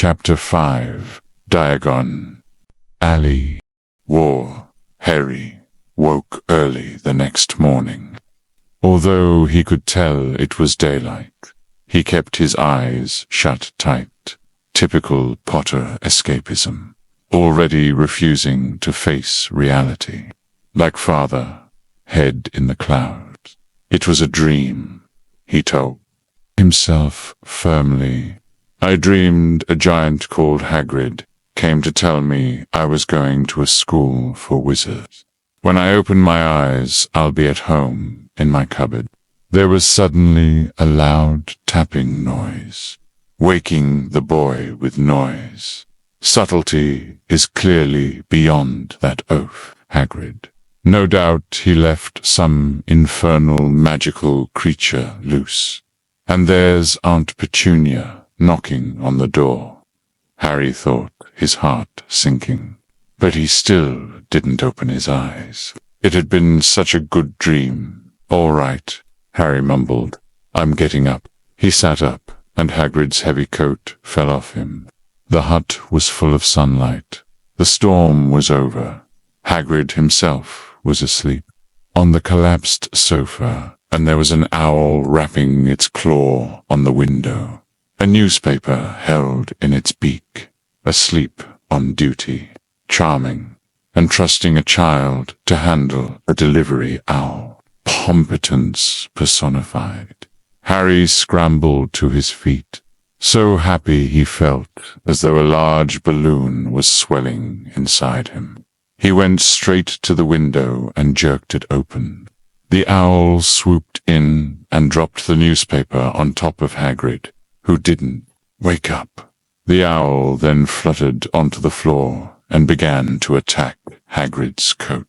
Chapter 5 Diagon Alley War. Harry woke early the next morning. Although he could tell it was daylight, he kept his eyes shut tight. Typical Potter escapism, already refusing to face reality. Like father, head in the clouds. It was a dream, he told himself firmly. I dreamed a giant called Hagrid came to tell me I was going to a school for wizards. When I open my eyes, I'll be at home in my cupboard. There was suddenly a loud tapping noise, waking the boy with noise. Subtlety is clearly beyond that oath, Hagrid. No doubt he left some infernal magical creature loose. And there's Aunt Petunia knocking on the door. Harry thought, his heart sinking. But he still didn't open his eyes. It had been such a good dream. All right, Harry mumbled. I'm getting up. He sat up, and Hagrid's heavy coat fell off him. The hut was full of sunlight. The storm was over. Hagrid himself was asleep on the collapsed sofa, and there was an owl rapping its claw on the window. A newspaper held in its beak. Asleep on duty. Charming, and trusting a child to handle a delivery owl. Competence personified. Harry scrambled to his feet. So happy he felt, as though a large balloon was swelling inside him. He went straight to the window and jerked it open. The owl swooped in and dropped the newspaper on top of Hagrid, who didn't wake up. The owl then fluttered onto the floor and began to attack Hagrid's coat.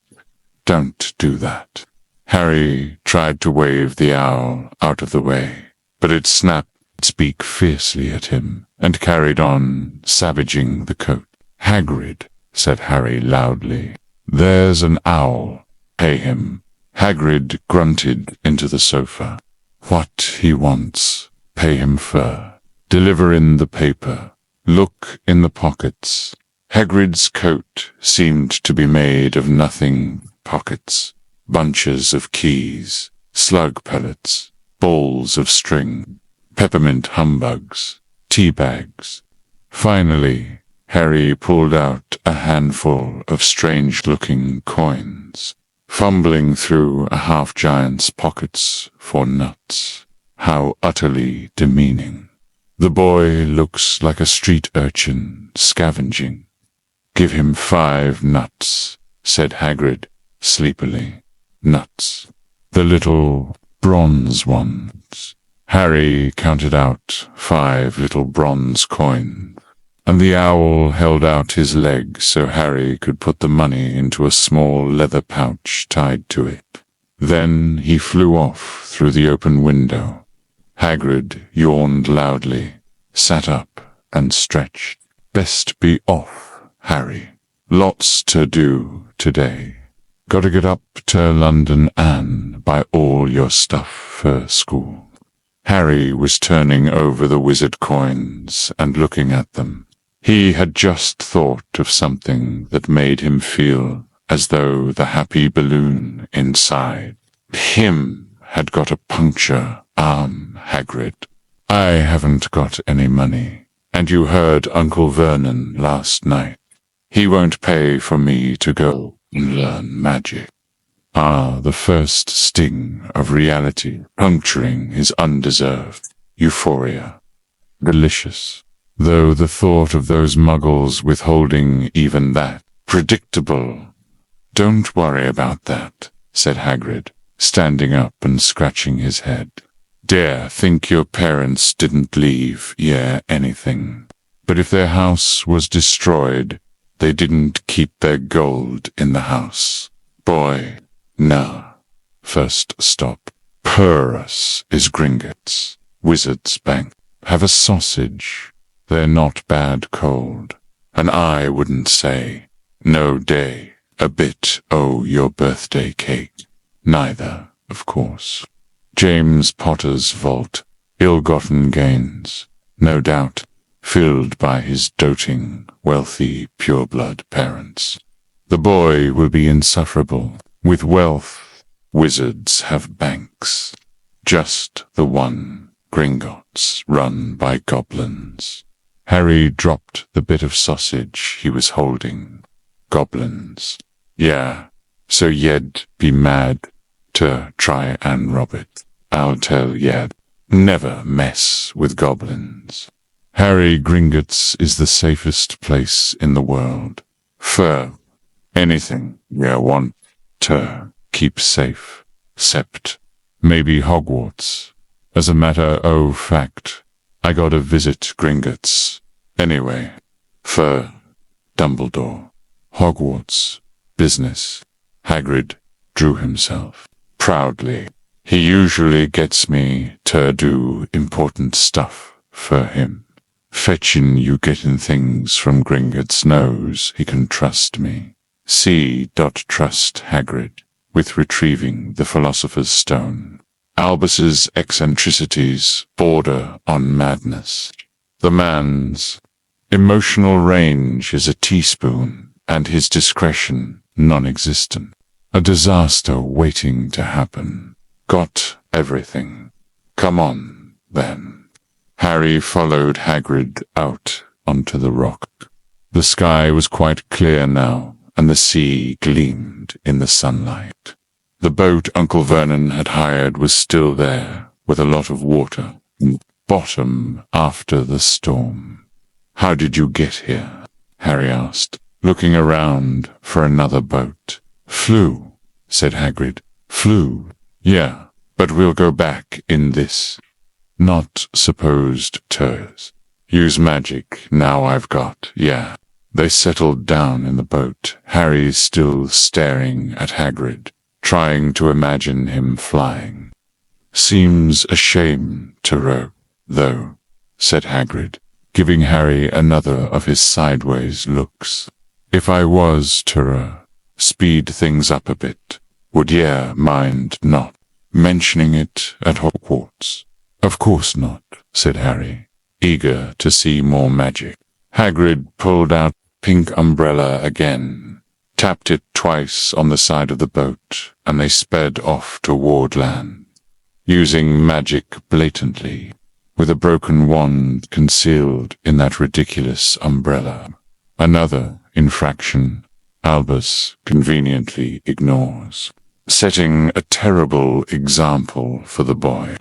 Don't do that. Harry tried to wave the owl out of the way, but it snapped its beak fiercely at him and carried on savaging the coat. Hagrid, said Harry loudly. There's an owl. Pay him. Hagrid grunted into the sofa. What he wants. Pay him fur. Deliver in the paper. Look in the pockets. Hagrid's coat seemed to be made of nothing. Pockets. Bunches of keys. Slug pellets. Balls of string. Peppermint humbugs. Tea bags. Finally, Harry pulled out a handful of strange-looking coins, fumbling through a half-giant's pockets for nuts. How utterly demeaning. The boy looks like a street urchin scavenging. Give him 5 nuts, said Hagrid, sleepily. Nuts. The little bronze ones. Harry counted out 5 little bronze coins, and the owl held out his leg so Harry could put the money into a small leather pouch tied to it. Then he flew off through the open window. Hagrid yawned loudly, sat up, and stretched. Best be off, Harry. Lots to do today. Gotta get up to London and buy all your stuff for school. Harry was turning over the wizard coins and looking at them. He had just thought of something that made him feel as though the happy balloon inside him had got a puncture. Hagrid. I haven't got any money, and you heard Uncle Vernon last night. He won't pay for me to go and learn magic. The first sting of reality puncturing his undeserved euphoria. Delicious, though the thought of those muggles withholding even that. Predictable. Don't worry about that, said Hagrid, standing up and scratching his head. Dare think your parents didn't leave anything. But if their house was destroyed, they didn't keep their gold in the house. Boy, no. First stop. Purus is Gringotts. Wizard's Bank. Have a sausage. They're not bad cold. And I wouldn't say, no day, a bit, oh, your birthday cake. Neither, of course. James Potter's vault. Ill-gotten gains. No doubt. filled by his doting, wealthy, pure-blood parents. The boy will be insufferable. With wealth, wizards have banks. Just the one, Gringotts, run by goblins. Harry dropped the bit of sausage he was holding. Goblins. Yeah, so ye'd be mad to try and rob it. I'll tell ye, never mess with goblins. Harry, Gringotts is the safest place in the world. For anything ye want to keep safe, except maybe Hogwarts. As a matter of fact, I gotta visit Gringotts. Anyway, for Dumbledore, Hogwarts, business. Hagrid drew himself proudly. He usually gets me to do important stuff for him. Fetching you getting things from Gringotts knows he can trust me. Trust Hagrid with retrieving the Philosopher's Stone. Albus's eccentricities border on madness. The man's emotional range is a teaspoon, and his discretion non-existent. A disaster waiting to happen. Got everything. Come on, then. Harry followed Hagrid out onto the rock. The sky was quite clear now, and the sea gleamed in the sunlight. The boat Uncle Vernon had hired was still there, with a lot of water in the bottom after the storm. How did you get here? Harry asked, looking around for another boat. Flew, said Hagrid. Flew. Yeah, but we'll go back in this. Not supposed to's. Use magic, now I've got, yeah. They settled down in the boat, Harry still staring at Hagrid, trying to imagine him flying. Seems a shame to row, though, said Hagrid, giving Harry another of his sideways looks. If I was to row, speed things up a bit, would ye mind not mentioning it at Hogwarts? Of course not, said Harry, eager to see more magic. Hagrid pulled out pink umbrella again, tapped it twice on the side of the boat, and they sped off toward land, using magic blatantly, with a broken wand concealed in that ridiculous umbrella. Another infraction Albus conveniently ignores, setting a terrible example for the boy.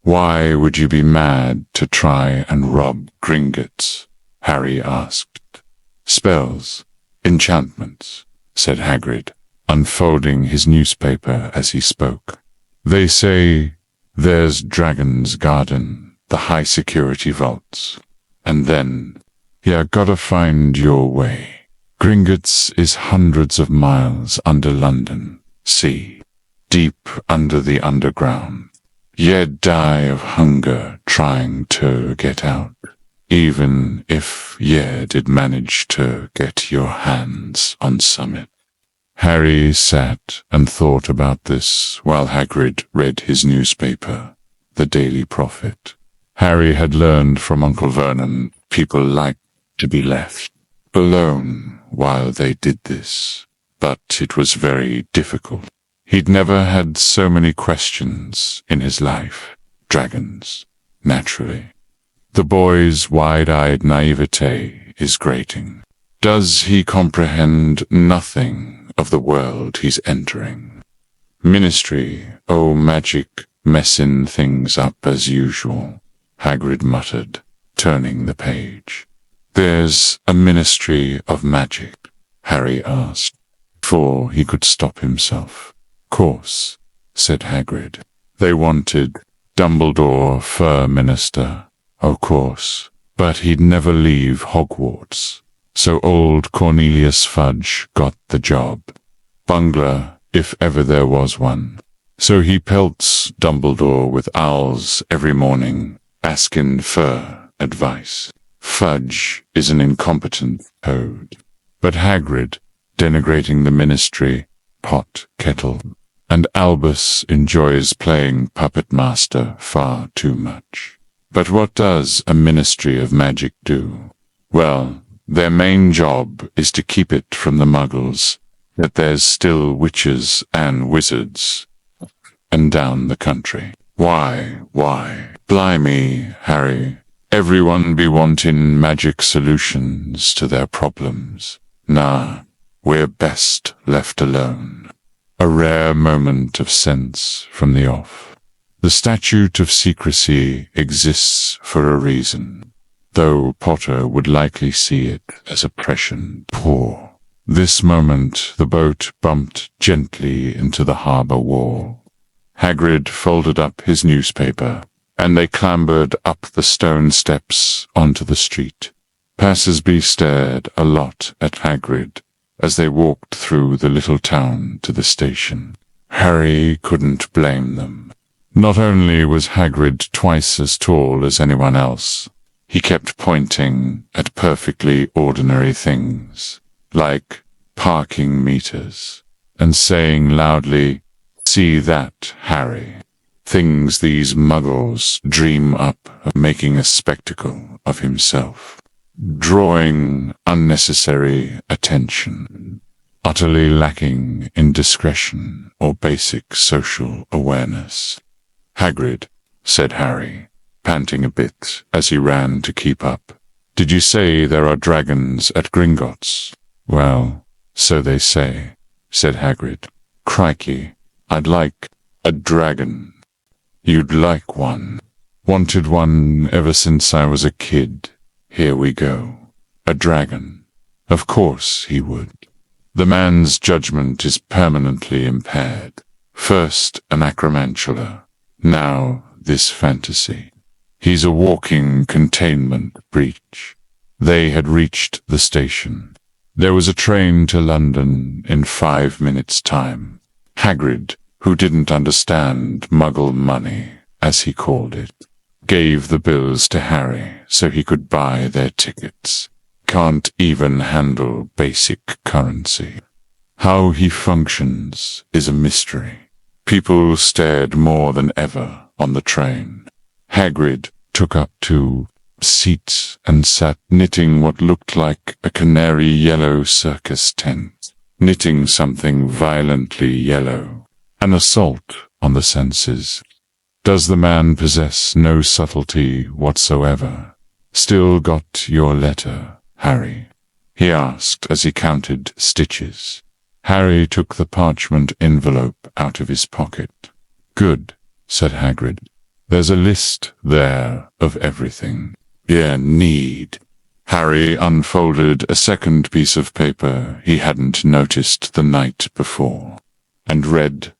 Why would you be mad to try and rob Gringotts? Harry asked. Spells, enchantments, said Hagrid, unfolding his newspaper as he spoke. They say there's Dragon's Garden, the high-security vaults, and then you gotta find your way. Gringotts is hundreds of miles under London, see, deep under the underground. You'd die of hunger trying to get out, even if ye did manage to get your hands on summit. Harry sat and thought about this while Hagrid read his newspaper, The Daily Prophet. Harry had learned from Uncle Vernon people liked to be left alone while they did this, but it was very difficult. He'd never had so many questions in his life. Dragons, naturally. The boy's wide-eyed naivete is grating. Does he comprehend nothing of the world he's entering? Ministry, oh magic, messin' things up as usual, Hagrid muttered, turning the page. There's a ministry of magic, Harry asked, before he could stop himself. Course, said Hagrid. They wanted Dumbledore Fur Minister, of course, but he'd never leave Hogwarts, so old Cornelius Fudge got the job. Bungler, if ever there was one. So he pelts Dumbledore with owls every morning, asking for advice. Fudge is an incompetent toad, but Hagrid, denigrating the ministry, pot, kettle, and Albus enjoys playing puppet master far too much. But what does a Ministry of Magic do? Well, their main job is to keep it from the muggles that there's still witches and wizards and down the country. Why? Blimey, Harry. Everyone be wanting magic solutions to their problems. Nah, we're best left alone. A rare moment of sense from the off. The statute of secrecy exists for a reason, though Potter would likely see it as oppression. Poor. This moment the boat bumped gently into the harbour wall. Hagrid folded up his newspaper, and they clambered up the stone steps onto the street. Passers-by stared a lot at Hagrid as they walked through the little town to the station. Harry couldn't blame them. Not only was Hagrid twice as tall as anyone else, he kept pointing at perfectly ordinary things, like parking meters, and saying loudly, "See that, Harry?" Things these muggles dream up of making a spectacle of himself, drawing unnecessary attention, utterly lacking in discretion or basic social awareness. "Hagrid," said Harry, panting a bit as he ran to keep up. "Did you say there are dragons at Gringotts?" "Well, so they say," said Hagrid. "Crikey, I'd like a dragon." "You'd like one." "Wanted one ever since I was a kid. Here we go. A dragon." Of course he would. The man's judgment is permanently impaired. First an acromantula, now this fantasy. He's a walking containment breach. They had reached the station. There was a train to London in 5 minutes' time. Hagrid, who didn't understand muggle money, as he called it, gave the bills to Harry so he could buy their tickets. Can't even handle basic currency. How he functions is a mystery. People stared more than ever on the train. Hagrid took up 2 seats and sat knitting what looked like a canary yellow circus tent, knitting something violently yellow. An assault on the senses. Does the man possess no subtlety whatsoever? "Still got your letter, Harry?" he asked as he counted stitches. Harry took the parchment envelope out of his pocket. "Good," said Hagrid. "There's a list there of everything you need." Harry unfolded a second piece of paper he hadn't noticed the night before, and read,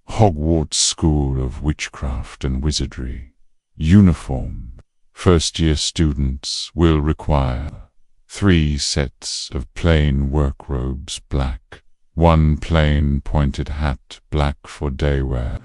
"Hogwarts School of Witchcraft and Wizardry. Uniform. First-year students will require 3 sets of plain work robes black, 1 plain pointed hat black for day wear,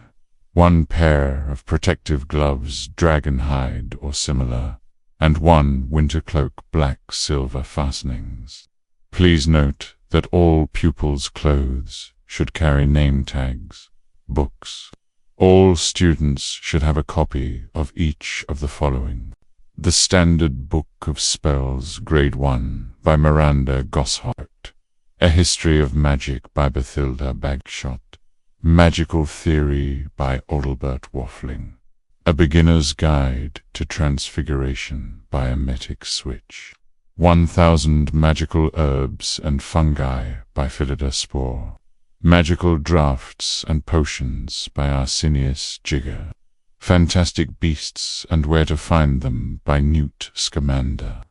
1 pair of protective gloves dragon hide or similar, and 1 winter cloak black silver fastenings. Please note that all pupils' clothes should carry name tags. Books. All students should have a copy of each of the following: The Standard Book of Spells, Grade 1, by Miranda Gosshart. A History of Magic by Bathilda Bagshot. Magical Theory by Adelbert Waffling. A Beginner's Guide to Transfiguration by Emetic Switch. 1000 Magical Herbs and Fungi by Phillida Spore. Magical Draughts and Potions by Arsenius Jigger. Fantastic Beasts and Where to Find Them by Newt Scamander.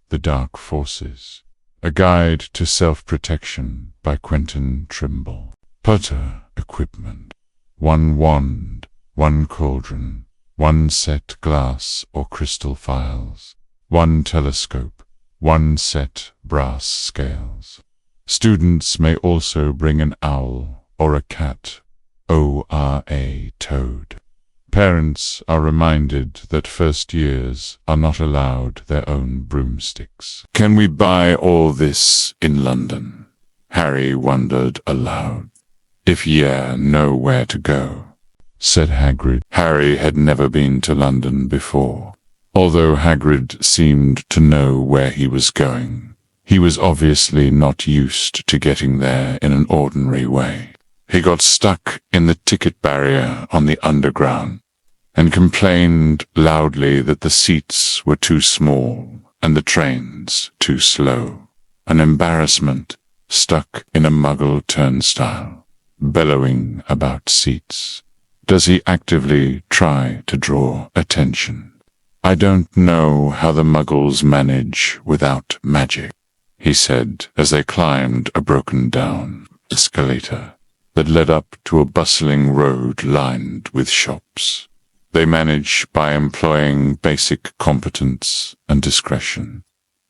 The Dark Forces. A Guide to Self-Protection by Quentin Trimble. Potter Equipment. 1 wand, 1 cauldron, 1 set glass or crystal phials, 1 telescope, 1 set brass scales. Students may also bring an owl or a cat, O-R-A, toad. Parents are reminded that first years are not allowed their own broomsticks. "Can we buy all this in London?" Harry wondered aloud. "If know where to go," said Hagrid. Harry had never been to London before. Although Hagrid seemed to know where he was going, he was obviously not used to getting there in an ordinary way. He got stuck in the ticket barrier on the underground and complained loudly that the seats were too small and the trains too slow. An embarrassment, stuck in a muggle turnstile, bellowing about seats. Does he actively try to draw attention? I don't know how the muggles manage without magic, he said as they climbed a broken-down escalator that led up to a bustling road lined with shops. They manage by employing basic competence and discretion,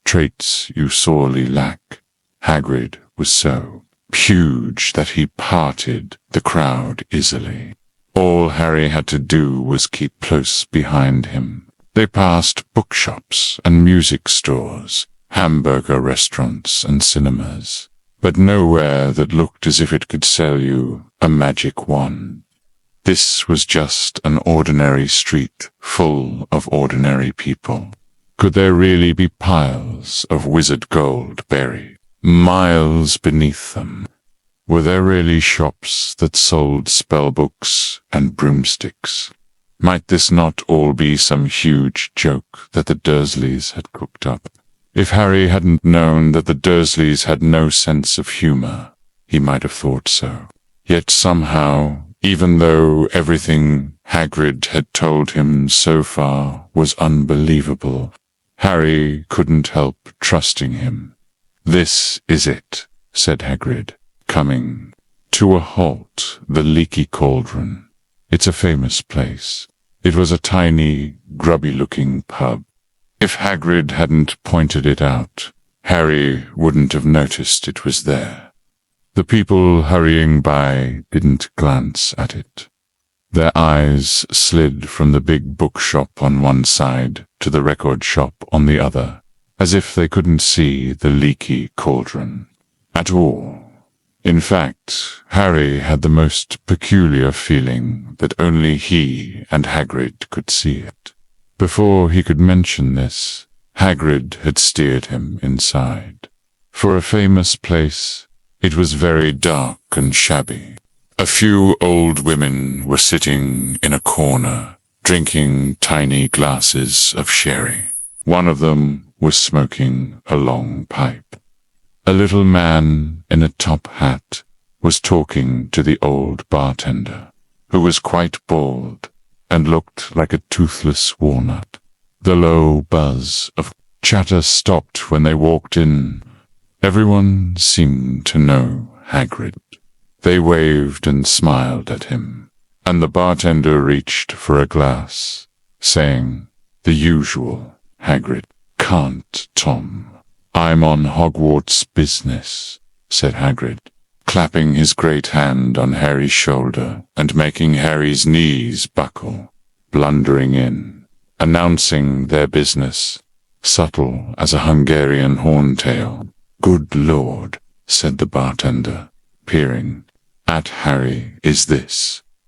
traits you sorely lack. Hagrid was so huge that he parted the crowd easily. All Harry had to do was keep close behind him. They passed bookshops and music stores, hamburger restaurants and cinemas, but nowhere that looked as if it could sell you a magic wand. This was just an ordinary street full of ordinary people. Could there really be piles of wizard gold buried miles beneath them? Were there really shops that sold spellbooks and broomsticks? Might this not all be some huge joke that the Dursleys had cooked up? If Harry hadn't known that the Dursleys had no sense of humor, he might have thought so. Yet somehow, even though everything Hagrid had told him so far was unbelievable, Harry couldn't help trusting him. "This is it," said Hagrid, coming to a halt the Leaky Cauldron. It's a famous place. It was a tiny, grubby-looking pub. If Hagrid hadn't pointed it out, Harry wouldn't have noticed it was there. The people hurrying by didn't glance at it. Their eyes slid from the big bookshop on one side to the record shop on the other, as if they couldn't see the Leaky Cauldron at all. In fact, Harry had the most peculiar feeling that only he and Hagrid could see it. Before he could mention this, Hagrid had steered him inside. For a famous place, it was very dark and shabby. A few old women were sitting in a corner, drinking tiny glasses of sherry. One of them was smoking a long pipe. A little man in a top hat was talking to the old bartender, who was quite bald and looked like a toothless walnut. The low buzz of chatter stopped when they walked in. Everyone seemed to know Hagrid. They waved and smiled at him, and the bartender reached for a glass, saying, "The usual, Hagrid." "Can't, Tom. I'm on Hogwarts business," said Hagrid, clapping his great hand on Harry's shoulder and making Harry's knees buckle, blundering in, announcing their business, subtle as a Hungarian horntail. "Good Lord," said the bartender, peering at Harry.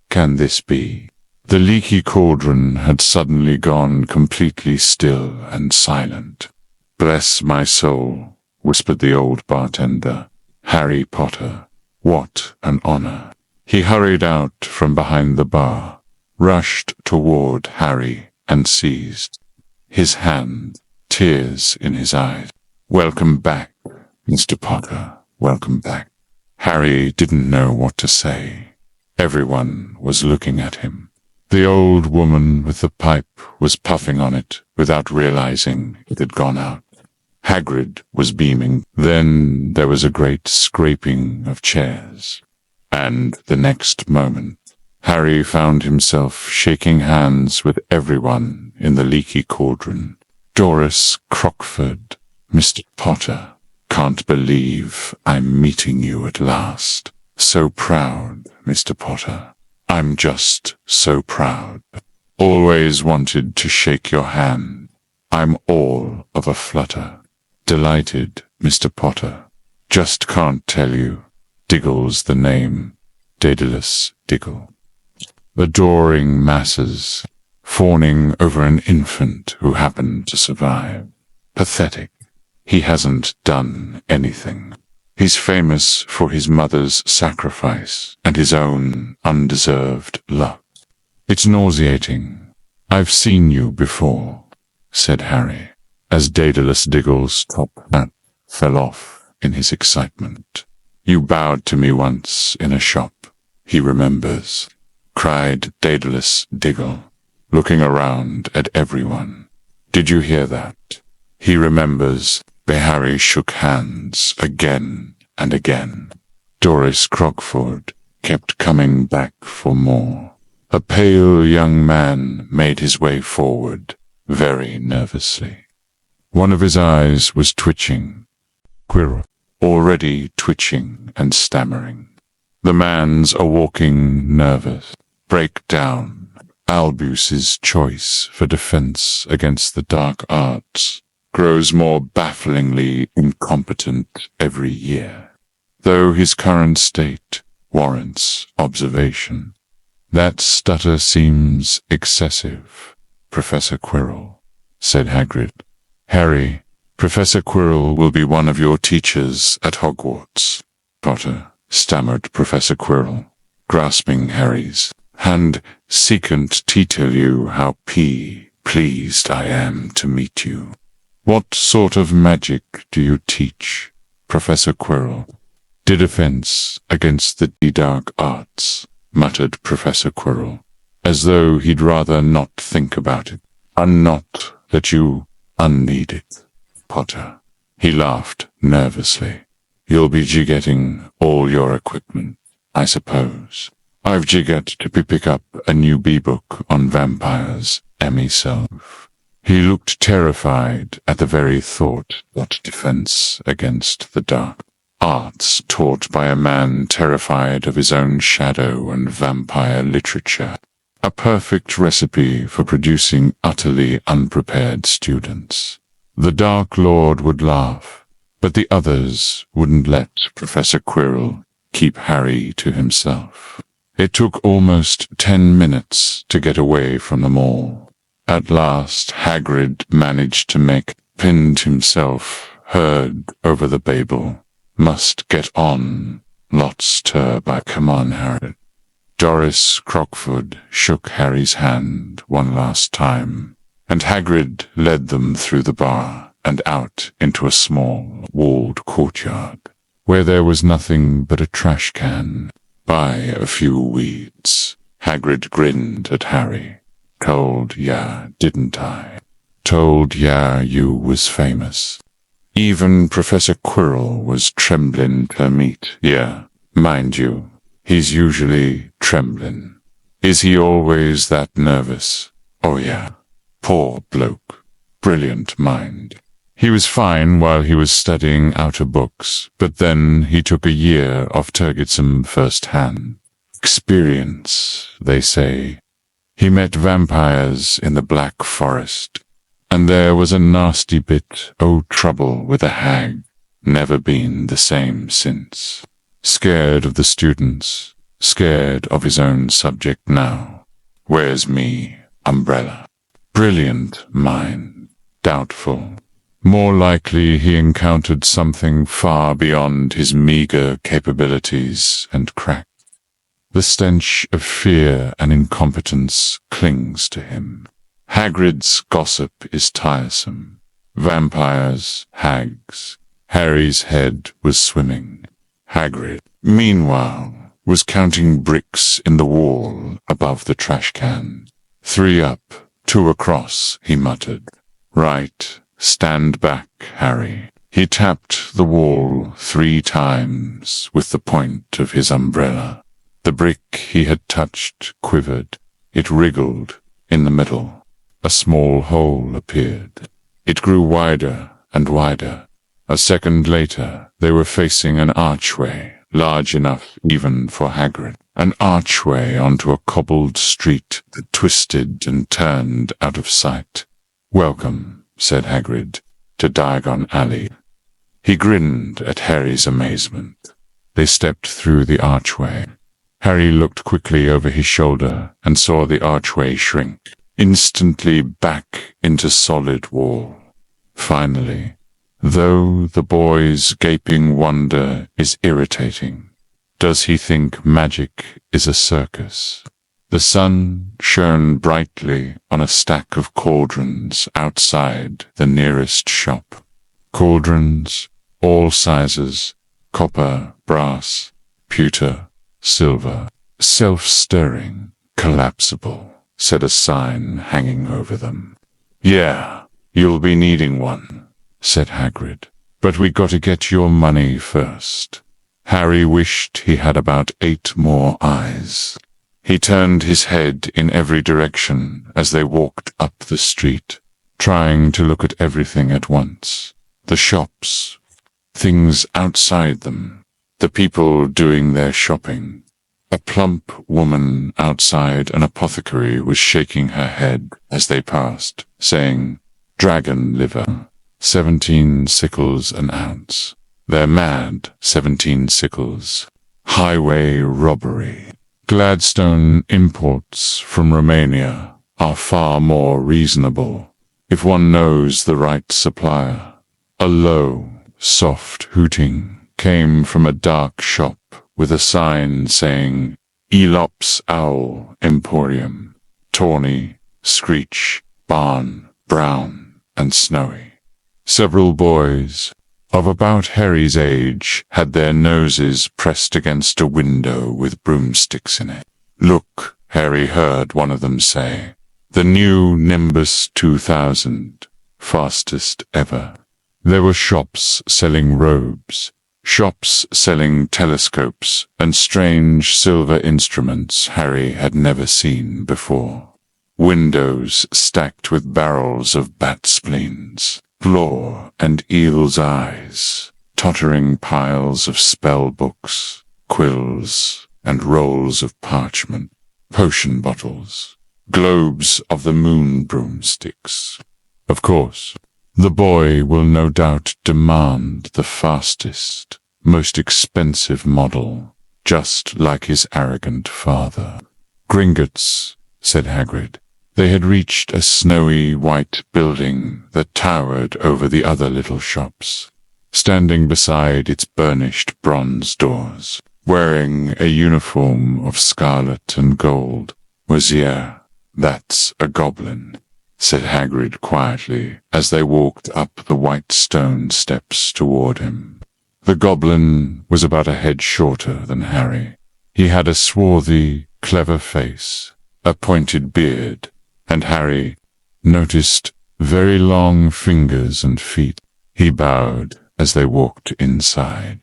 Can this be? The Leaky Cauldron had suddenly gone completely still and silent. "Bless my soul," whispered the old bartender. "Harry Potter. What an honor." He hurried out from behind the bar, rushed toward Harry and seized his hand, tears in his eyes. "Welcome back, Mr. Potter. Welcome back." Harry didn't know what to say. Everyone was looking at him. The old woman with the pipe was puffing on it without realizing it had gone out. Hagrid was beaming. Then there was a great scraping of chairs, and the next moment, Harry found himself shaking hands with everyone in the Leaky Cauldron. "Doris Crockford, Mr. Potter. Can't believe I'm meeting you at last. So proud, Mr. Potter. I'm just so proud. Always wanted to shake your hand. I'm all of a flutter. Delighted, Mr. Potter. Just can't tell you. Diggle's the name. Daedalus Diggle." Adoring masses fawning over an infant who happened to survive. Pathetic. He hasn't done anything. He's famous for his mother's sacrifice and his own undeserved luck. It's nauseating. I've seen you before, said Harry, as Daedalus Diggle's top hat fell off in his excitement. You bowed to me once in a shop, he remembers, cried Daedalus Diggle, looking around at everyone. Did you hear that? He remembers. Harry shook hands again and again. Doris Crockford kept coming back for more. A pale young man made his way forward, very nervously. One of his eyes was twitching. Quirrell, already twitching and stammering. The man's a walking nervous breakdown. Albus's choice for defense against the dark arts grows more bafflingly incompetent every year, though his current state warrants observation. That stutter seems excessive, Professor Quirrell, said Hagrid. Harry, Professor Quirrell will be one of your teachers at Hogwarts, Potter, stammered Professor Quirrell, grasping Harry's hand. Secant tell you how pleased I am to meet you. What sort of magic do you teach, Professor Quirrell? Defense against the dark arts, muttered Professor Quirrell, as though he'd rather not think about it. And not that you unneed it, Potter. He laughed nervously. You'll be getting all your equipment, I suppose. I've got to pick up a new B-book on vampires, myself. He looked terrified at the very thought that defense against the dark arts taught by a man terrified of his own shadow and vampire literature. A perfect recipe for producing utterly unprepared students. The Dark Lord would laugh, but the others wouldn't let Professor Quirrell keep Harry to himself. It took almost 10 minutes to get away from them all. At last Hagrid managed to make pinned himself heard over the Babel. Must get on. Lots by. Come on, Harry. Doris Crockford shook Harry's hand one last time, and Hagrid led them through the bar and out into a small, walled courtyard, where there was nothing but a trash can by a few weeds. Hagrid grinned at Harry. Told ya, didn't I? Told ya you was famous. Even Professor Quirrell was trembling to meet ya. Mind you, he's usually trembling. Is he always that nervous? Oh yeah. Poor bloke. Brilliant mind. He was fine while he was studying outer books, but then he took a year of Turgidson first-hand experience, they say. He met vampires in the Black Forest, and there was a nasty bit trouble with a hag. Never been the same since. Scared of the students, scared of his own subject now. Where's me, umbrella? Brilliant mind. Doubtful. More likely he encountered something far beyond his meager capabilities and cracked. The stench of fear and incompetence clings to him. Hagrid's gossip is tiresome. Vampires, hags. Harry's head was swimming. Hagrid, meanwhile, was counting bricks in the wall above the trash can. 3 up, 2 across, he muttered. Right, stand back, Harry. He tapped the wall 3 times with the point of his umbrella. The brick he had touched quivered. It wriggled in the middle. A small hole appeared. It grew wider and wider. A second later, they were facing an archway, large enough even for Hagrid. An archway onto a cobbled street that twisted and turned out of sight. Welcome, said Hagrid, to Diagon Alley. He grinned at Harry's amazement. They stepped through the archway. Harry looked quickly over his shoulder and saw the archway shrink. instantly back into solid wall. Finally, though the boy's gaping wonder is irritating, does he think magic is a circus? The sun shone brightly on a stack of cauldrons outside the nearest shop. Cauldrons, all sizes, copper, brass, pewter, silver, self-stirring, collapsible, said a sign hanging over them. "Yeah, you'll be needing one," said Hagrid. "But we gotta get your money first." Harry wished he had about 8 more eyes. He turned his head in every direction as they walked up the street, trying to look at everything at once. The shops, things outside them, the people doing their shopping. A plump woman outside an apothecary was shaking her head as they passed, saying, "Dragon liver, 17 sickles an ounce. They're mad, 17 sickles. Highway robbery. Gladstone imports from Romania are far more reasonable, if one knows the right supplier." A low, soft hooting came from a dark shop with a sign saying, "Elops Owl Emporium, Tawny, Screech, Barn, Brown, and Snowy." Several boys, of about Harry's age, had their noses pressed against a window with broomsticks in it. "Look," Harry heard one of them say, "the new Nimbus 2000, fastest ever." There were shops selling robes, shops selling telescopes and strange silver instruments Harry had never seen before. Windows stacked with barrels of bat spleens, claw and eel's eyes, tottering piles of spell books, quills, and rolls of parchment, potion bottles, globes of the moon broomsticks. Of course, the boy will no doubt demand the fastest, most expensive model, just like his arrogant father. "Gringotts," said Hagrid. They had reached a snowy white building that towered over the other little shops. Standing beside its burnished bronze doors, wearing a uniform of scarlet and gold, was "That's a goblin," said Hagrid quietly as they walked up the white stone steps toward him. The goblin was about a head shorter than Harry. He had a swarthy, clever face, a pointed beard, and Harry noticed very long fingers and feet. He bowed as they walked inside.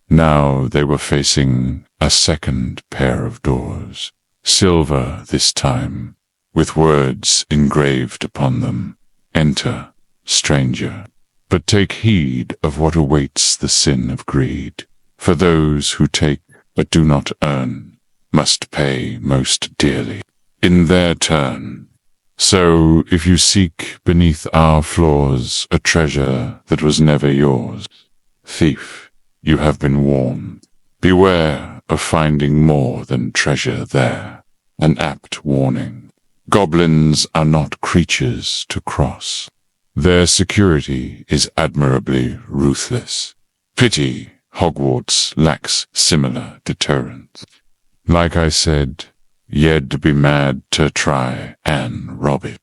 Now they were facing a second pair of doors, silver this time, with words engraved upon them, "Enter, stranger, but take heed of what awaits the sin of greed. For those who take but do not earn must pay most dearly in their turn. So if you seek beneath our floors a treasure that was never yours, thief, you have been warned. Beware of finding more than treasure there." An apt warning. Goblins are not creatures to cross. Their security is admirably ruthless. Pity Hogwarts lacks similar deterrents. "Like I said, you'd be mad to try and rob it,"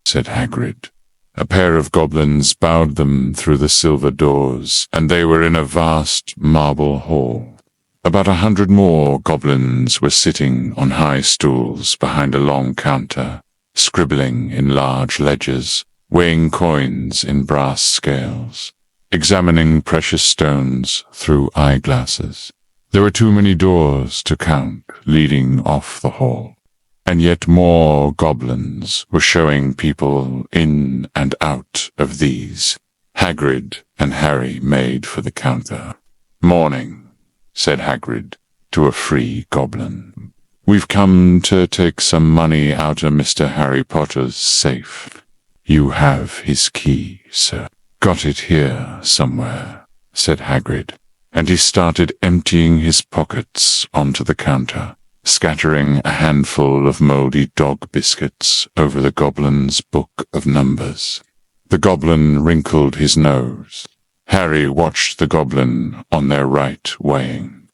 said Hagrid. A pair of goblins bowed them through the silver doors, and they were in a vast marble hall. About 100 more goblins were sitting on high stools behind a long counter, scribbling in large ledgers, weighing coins in brass scales, examining precious stones through eyeglasses. There were too many doors to count leading off the hall, and yet more goblins were showing people in and out of these. Hagrid and Harry made for the counter. "Morning," said Hagrid to a free goblin. "We've come to take some money out of Mr. Harry Potter's safe." "You have his key, sir." "Got it here somewhere," said Hagrid, and he started emptying his pockets onto the counter. scattering a handful of mouldy dog biscuits over the goblin's book of numbers. The goblin wrinkled his nose. Harry watched the goblin on their right weighing.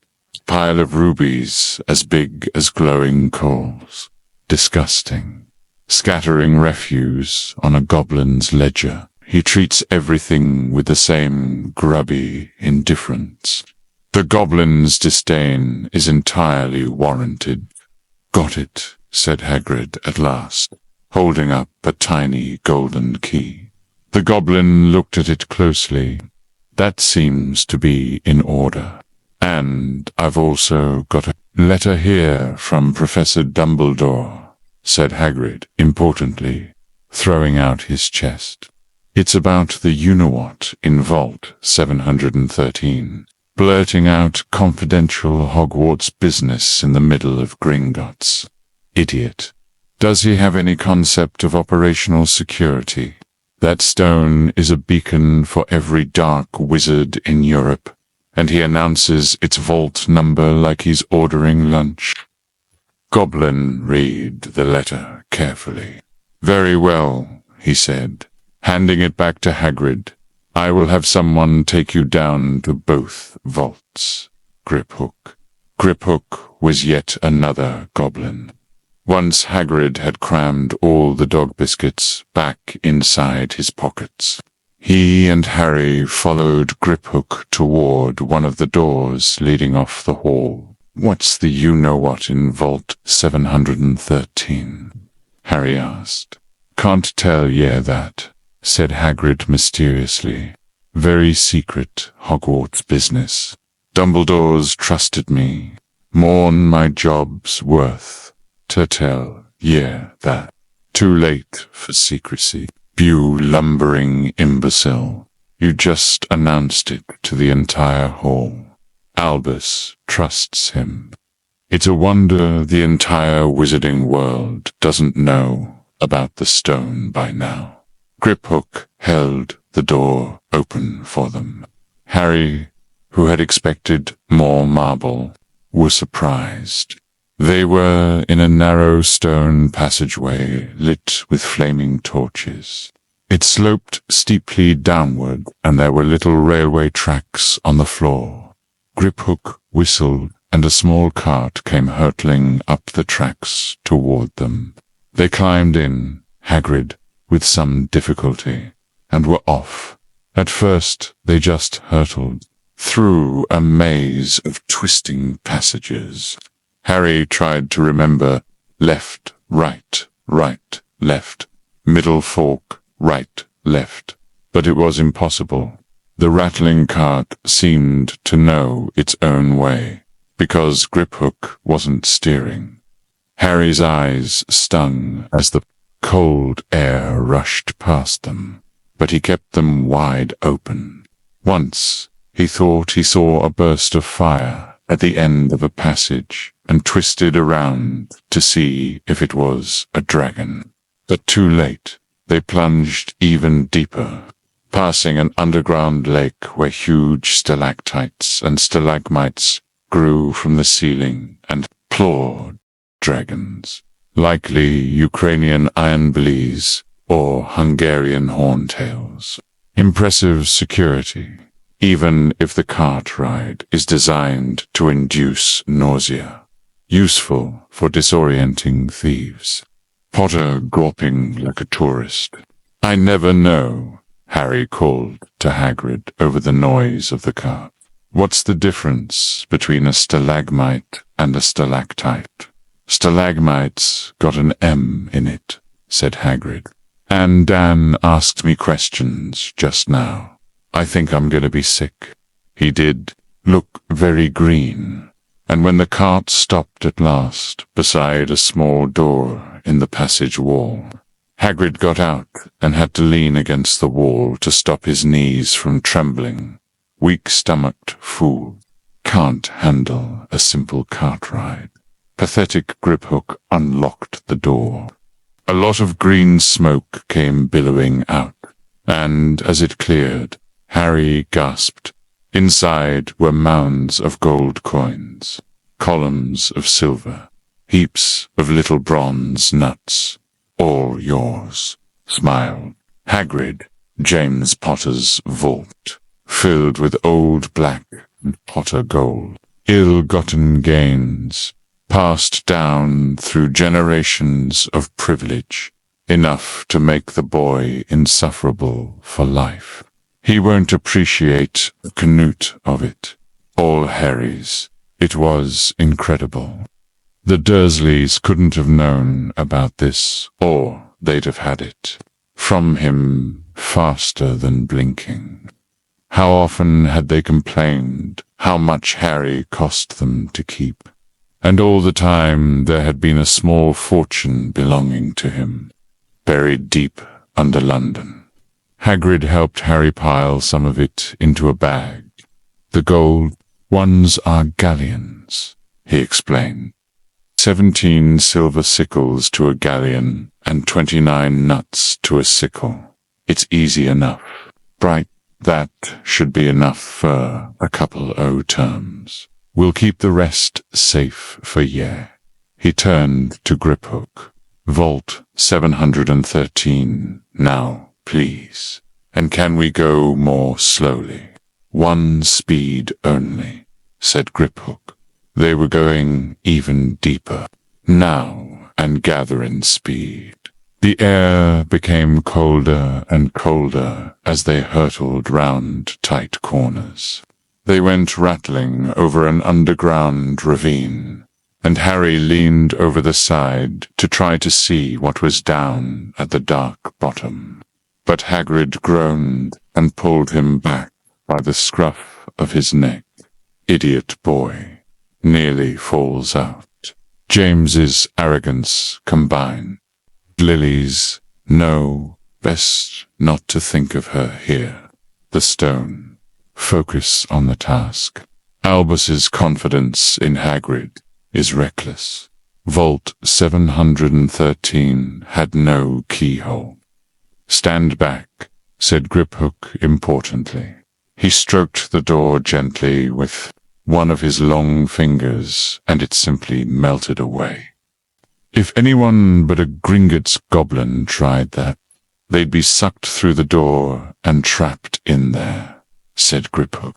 Pile of rubies as big as glowing coals. Disgusting. Scattering refuse on a goblin's ledger. He treats everything with the same grubby indifference. The goblin's disdain is entirely warranted. Got it, said Hagrid at last, holding up a tiny golden key. The goblin looked at it closely. That seems to be in order. And I've also got a letter here from Professor Dumbledore, said Hagrid importantly, throwing out his chest. It's about the you-know-what in Vault 713, blurting out confidential Hogwarts business in the middle of Gringotts. Idiot. Does he have any concept of operational security? That stone is a beacon for every dark wizard in Europe, and he announces its vault number like he's ordering lunch. Goblin read the letter carefully. Very well, he said, handing it back to Hagrid. I will have someone take you down to both vaults. Griphook. Griphook was yet another goblin. Once Hagrid had crammed all the dog biscuits back inside his pockets. He and Harry followed Griphook toward one of the doors leading off the hall. What's the you-know-what in Vault 713? Harry asked. Can't tell ye that, said Hagrid mysteriously. Very secret Hogwarts business. Dumbledore's trusted me. More'n my job's worth. To tell ye that. Too late for secrecy. You lumbering imbecile. You just announced it to the entire hall. Albus trusts him. It's a wonder the entire wizarding world doesn't know about the stone by now. Griphook held the door open for them. Harry, who had expected more marble, was surprised. They were in a narrow stone passageway lit with flaming torches. It sloped steeply downward, and there were little railway tracks on the floor. Griphook whistled, and a small cart came hurtling up the tracks toward them. They climbed in, Hagrid, with some difficulty, and were off. At first they just hurtled through a maze of twisting passages. Harry tried to remember left, right, left, middle fork, right, left, but it was impossible. The rattling cart seemed to know its own way, because Griphook wasn't steering. Harry's eyes stung as the cold air rushed past them, but he kept them wide open. Once, he thought he saw a burst of fire at the end of a passage, and twisted around to see if it was a dragon. But too late. They plunged even deeper, passing an underground lake where huge stalactites and stalagmites grew from the ceiling and clawed dragons. Likely Ukrainian ironblees or Hungarian horntails. Impressive security, even if the cart ride is designed to induce nausea. Useful for disorienting thieves. Potter gawping like a tourist. I never know, Harry called to Hagrid over the noise of the cart. What's the difference between a stalagmite and a stalactite? Stalagmites got an M in it, said Hagrid. And Dan asked me questions just now. I think I'm going to be sick. He did look very green. And when the cart stopped at last beside a small door in the passage wall, Hagrid got out and had to lean against the wall to stop his knees from trembling. Weak-stomached fool. Can't handle a simple cart ride. Pathetic Griphook unlocked the door. A lot of green smoke came billowing out, and as it cleared, Harry gasped. Inside were mounds of gold coins, columns of silver, heaps of little bronze nuts. All yours, smiled Hagrid. James Potter's vault, filled with old black and Potter gold, ill-gotten gains, passed down through generations of privilege, enough to make the boy insufferable for life. He won't appreciate a canute of it. All Harry's. It was incredible. The Dursleys couldn't have known about this, or they'd have had it from him faster than blinking. How often had they complained how much Harry cost them to keep? And all the time there had been a small fortune belonging to him, buried deep under London. Hagrid helped Harry pile some of it into a bag. The gold ones are galleons, he explained. 17 silver sickles to a galleon, and 29 nuts to a sickle. It's easy enough. Bright, that should be enough for a couple o' terms. We'll keep the rest safe for ye. He turned to Griphook. Vault 713, now, please. And can we go more slowly? 1 speed only, said Griphook. They were going even deeper now and gathering speed. The air became colder and colder as they hurtled round tight corners. They went rattling over an underground ravine, and Harry leaned over the side to try to see what was down at the dark bottom. But Hagrid groaned and pulled him back by the scruff of his neck. Idiot boy. Nearly falls out. James's arrogance combined. Lily's, no, best not to think of her here. The stone. Focus on the task. Albus's confidence in Hagrid is reckless. Vault 713 had no keyhole. Stand back, said Griphook importantly. He stroked the door gently with one of his long fingers, and it simply melted away. If anyone but a Gringotts goblin tried that, they'd be sucked through the door and trapped in there, said Griphook.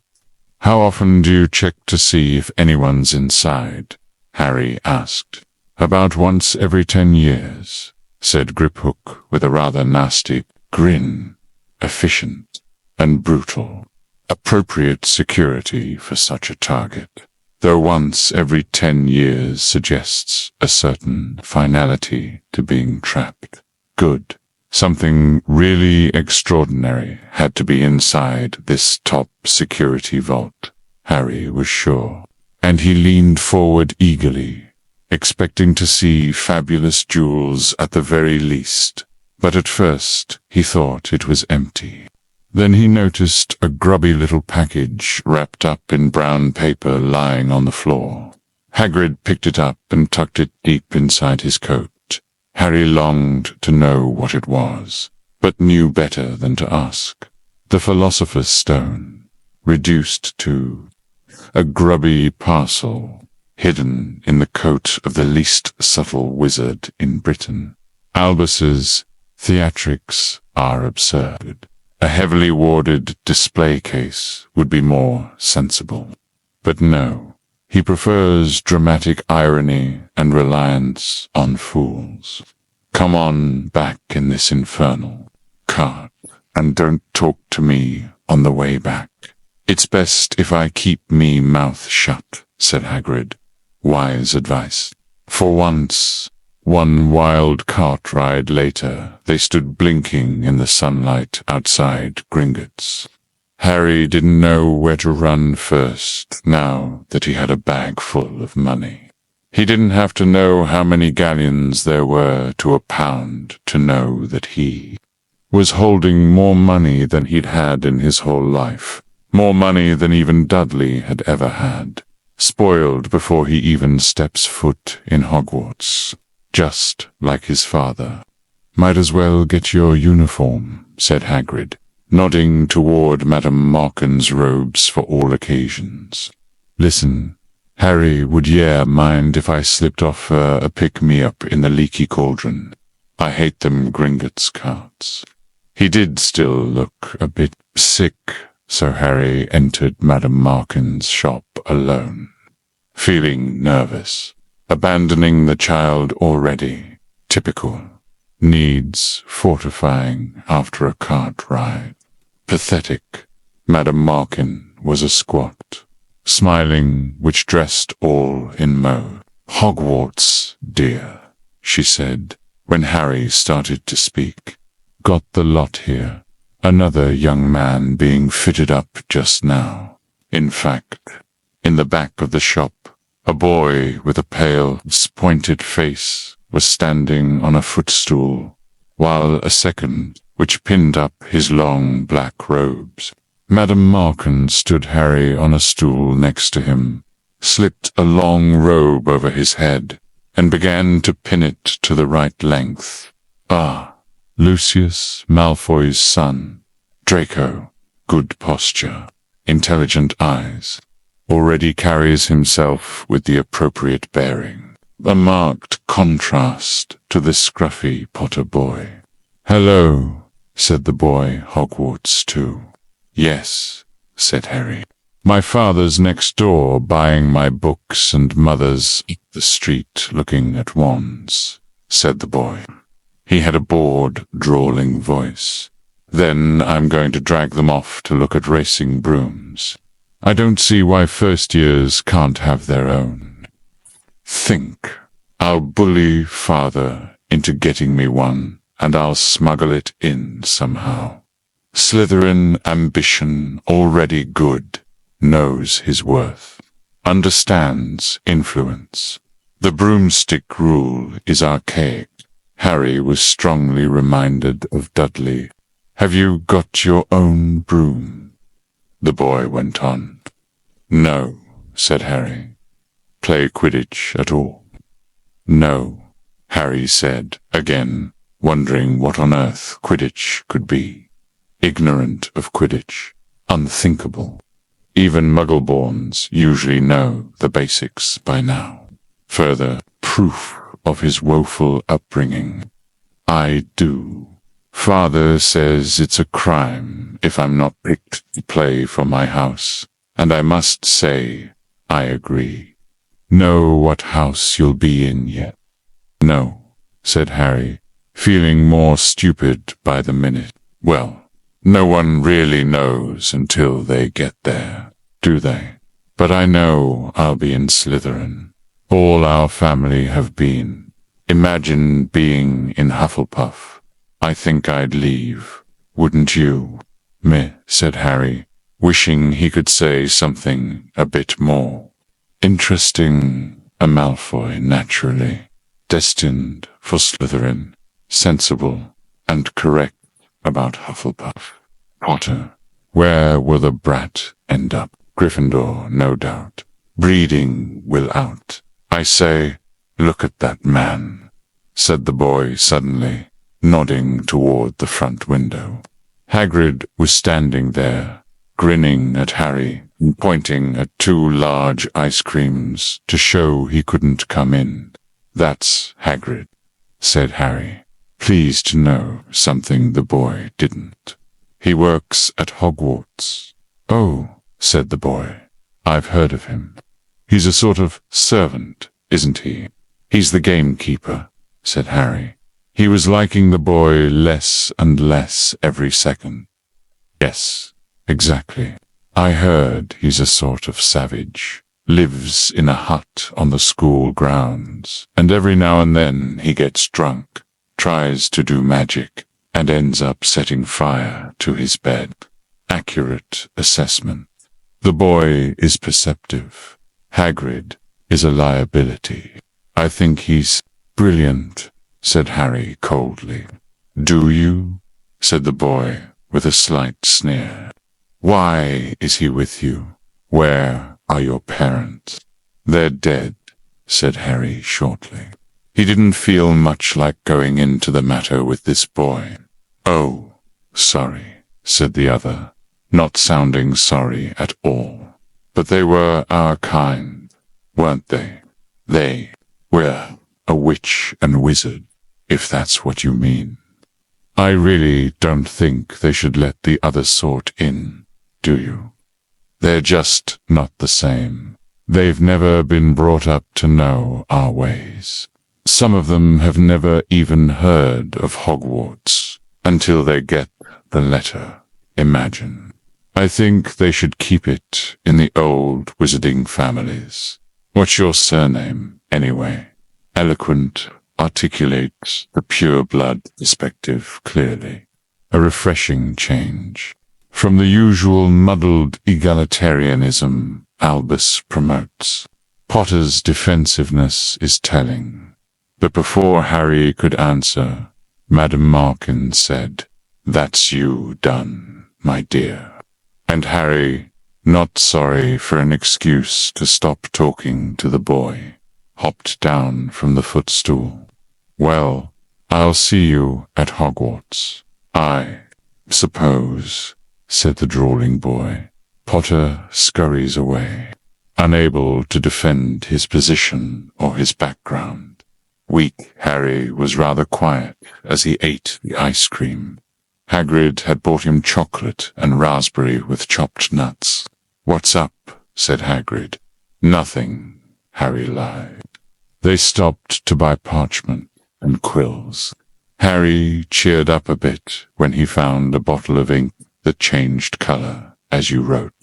How often do you check to see if anyone's inside? Harry asked. About once every 10 years, said Griphook with a rather nasty grin. Efficient and brutal. Appropriate security for such a target, though once every 10 years suggests a certain finality to being trapped. Good. Something really extraordinary had to be inside this top security vault, Harry was sure, and he leaned forward eagerly, expecting to see fabulous jewels at the very least, but at first he thought it was empty. Then he noticed a grubby little package wrapped up in brown paper lying on the floor. Hagrid picked it up and tucked it deep inside his coat. Harry longed to know what it was, but knew better than to ask. The Philosopher's Stone, reduced to a grubby parcel, hidden in the coat of the least subtle wizard in Britain. Albus's theatrics are absurd. A heavily warded display case would be more sensible. But no, he prefers dramatic irony and reliance on fools. Come on back in this infernal cart, and don't talk to me on the way back. It's best if I keep me mouth shut, said Hagrid. Wise advice. For once, one wild cart ride later, they stood blinking in the sunlight outside Gringotts. Harry didn't know where to run first, now that he had a bag full of money. He didn't have to know how many galleons there were to a pound to know that he was holding more money than he'd had in his whole life, more money than even Dudley had ever had, spoiled before he even steps foot in Hogwarts. Just like his father. Might as well get your uniform, said Hagrid, nodding toward Madame Markin's robes for all occasions. Listen, Harry, would mind if I slipped off a pick-me-up in the Leaky Cauldron? I hate them Gringotts carts. He did still look a bit sick, so Harry entered Madame Markin's shop alone, feeling nervous, abandoning the child already. Typical. Needs fortifying after a cart ride. Pathetic. Madame Markin was a squat, smiling, which dressed all in mauve. Hogwarts, dear, she said, when Harry started to speak. Got the lot here. Another young man being fitted up just now. In fact, in the back of the shop, a boy with a pale, pointed face was standing on a footstool, while a second, which pinned up his long black robes. Madame Markin stood Harry on a stool next to him, slipped a long robe over his head, and began to pin it to the right length. Ah, Lucius Malfoy's son. Draco, good posture, intelligent eyes, already carries himself with the appropriate bearing. A marked contrast to the scruffy Potter boy. Hello, said the boy Hogwarts too. Yes, said Harry. My father's next door buying my books and mother's up the street looking at wands, said the boy. He had a bored, drawling voice. Then I'm going to drag them off to look at racing brooms. I don't see why first years can't have their own. Think. I'll bully father into getting me one, and I'll smuggle it in somehow. Slytherin ambition already good, knows his worth, understands influence. The broomstick rule is archaic. Harry was strongly reminded of Dudley. Have you got your own broom? The boy went on. No, said Harry. Play Quidditch at all? No, Harry said, again, wondering what on earth Quidditch could be. Ignorant of Quidditch. Unthinkable. Even Muggleborns usually know the basics by now. Further proof of his woeful upbringing. I do. Father says it's a crime if I'm not picked to play for my house, and I must say, I agree. Know what house you'll be in yet? No, said Harry, feeling more stupid by the minute. Well, no one really knows until they get there, do they? But I know I'll be in Slytherin. All our family have been. Imagine being in Hufflepuff. I think I'd leave, wouldn't you? Meh, said Harry, wishing he could say something a bit more. Interesting, a Malfoy, naturally. Destined for Slytherin, sensible and correct about Hufflepuff. Potter, where will the brat end up? Gryffindor, no doubt. Breeding will out. I say, look at that man, said the boy suddenly, nodding toward the front window. Hagrid was standing there, grinning at Harry, and pointing at two large ice creams to show he couldn't come in. That's Hagrid, said Harry, pleased to know something the boy didn't. He works at Hogwarts. Oh, said the boy, I've heard of him. He's a sort of servant, isn't he? He's the gamekeeper, said Harry. He was liking the boy less and less every second. Yes, exactly. I heard he's a sort of savage. Lives in a hut on the school grounds, and every now and then he gets drunk, tries to do magic, and ends up setting fire to his bed. Accurate assessment. The boy is perceptive. Hagrid is a liability. I think he's brilliant, said Harry coldly. Do you? Said the boy with a slight sneer. Why is he with you? Where are your parents? They're dead, said Harry shortly. He didn't feel much like going into the matter with this boy. Oh, sorry, said the other, not sounding sorry at all. But they were our kind. weren't they? They were a witch and wizard, if that's what you mean. I really don't think they should let the other sort in, do you? They're just not the same. They've never been brought up to know our ways. Some of them have never even heard of Hogwarts until they get the letter. Imagine. I think they should keep it in the old wizarding families. What's your surname, anyway? Eloquent, articulates the pure blood perspective clearly. A refreshing change from the usual muddled egalitarianism Albus promotes. Potter's defensiveness is telling. But before Harry could answer, Madame Markin said, "That's you done, my dear." And Harry, not sorry for an excuse to stop talking to the boy, hopped down from the footstool. "Well, I'll see you at Hogwarts, I suppose," said the drawling boy. Potter scurries away, unable to defend his position or his background. Weak Harry was rather quiet as he ate the ice cream. Hagrid had bought him chocolate and raspberry with chopped nuts. "What's up?" said Hagrid. "Nothing," Harry lied. They stopped to buy parchment and quills. Harry cheered up a bit when he found a bottle of ink that changed color as you wrote.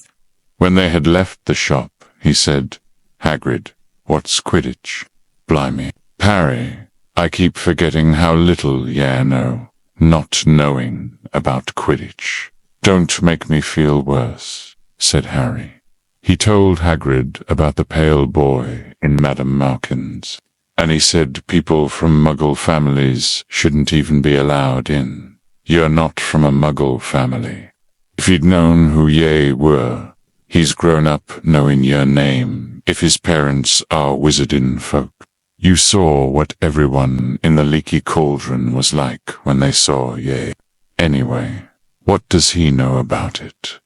When they had left the shop, he said, "Hagrid, what's Quidditch?" "Blimey, Harry, I keep forgetting how little you know, not knowing about Quidditch. Don't make me feel worse," said Harry. He told Hagrid about the pale boy in Madame Markin's, and he said people from Muggle families shouldn't even be allowed in. "You're not from a Muggle family. If he'd known who ye were, he's grown up knowing your name if his parents are wizarding folk. You saw what everyone in the Leaky Cauldron was like when they saw ye. Anyway, what does he know about it?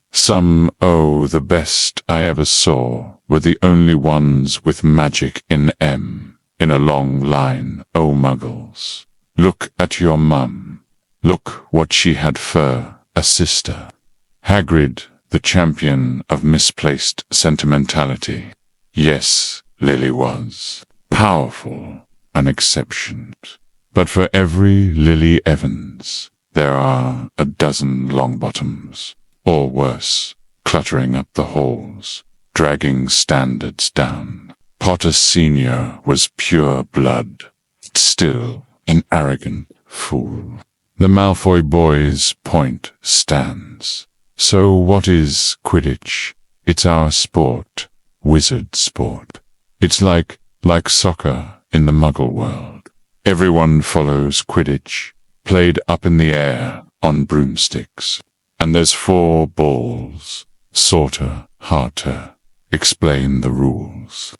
The best I ever saw were the only ones with magic in M, in a long line, Muggles. Look at your mum. Look what she had for a sister. Hagrid, the champion of misplaced sentimentality. Yes, Lily was. Powerful, an exception. But for every Lily Evans, there are a dozen Longbottoms, or worse, cluttering up the halls, dragging standards down. Potter Senior was pure blood, still an arrogant fool. The Malfoy boys' point stands. So what is Quidditch? It's our sport, wizard sport. It's like soccer in the Muggle world. Everyone follows Quidditch, played up in the air on broomsticks. And there's 4 balls. Sorter, Harter, explain the rules.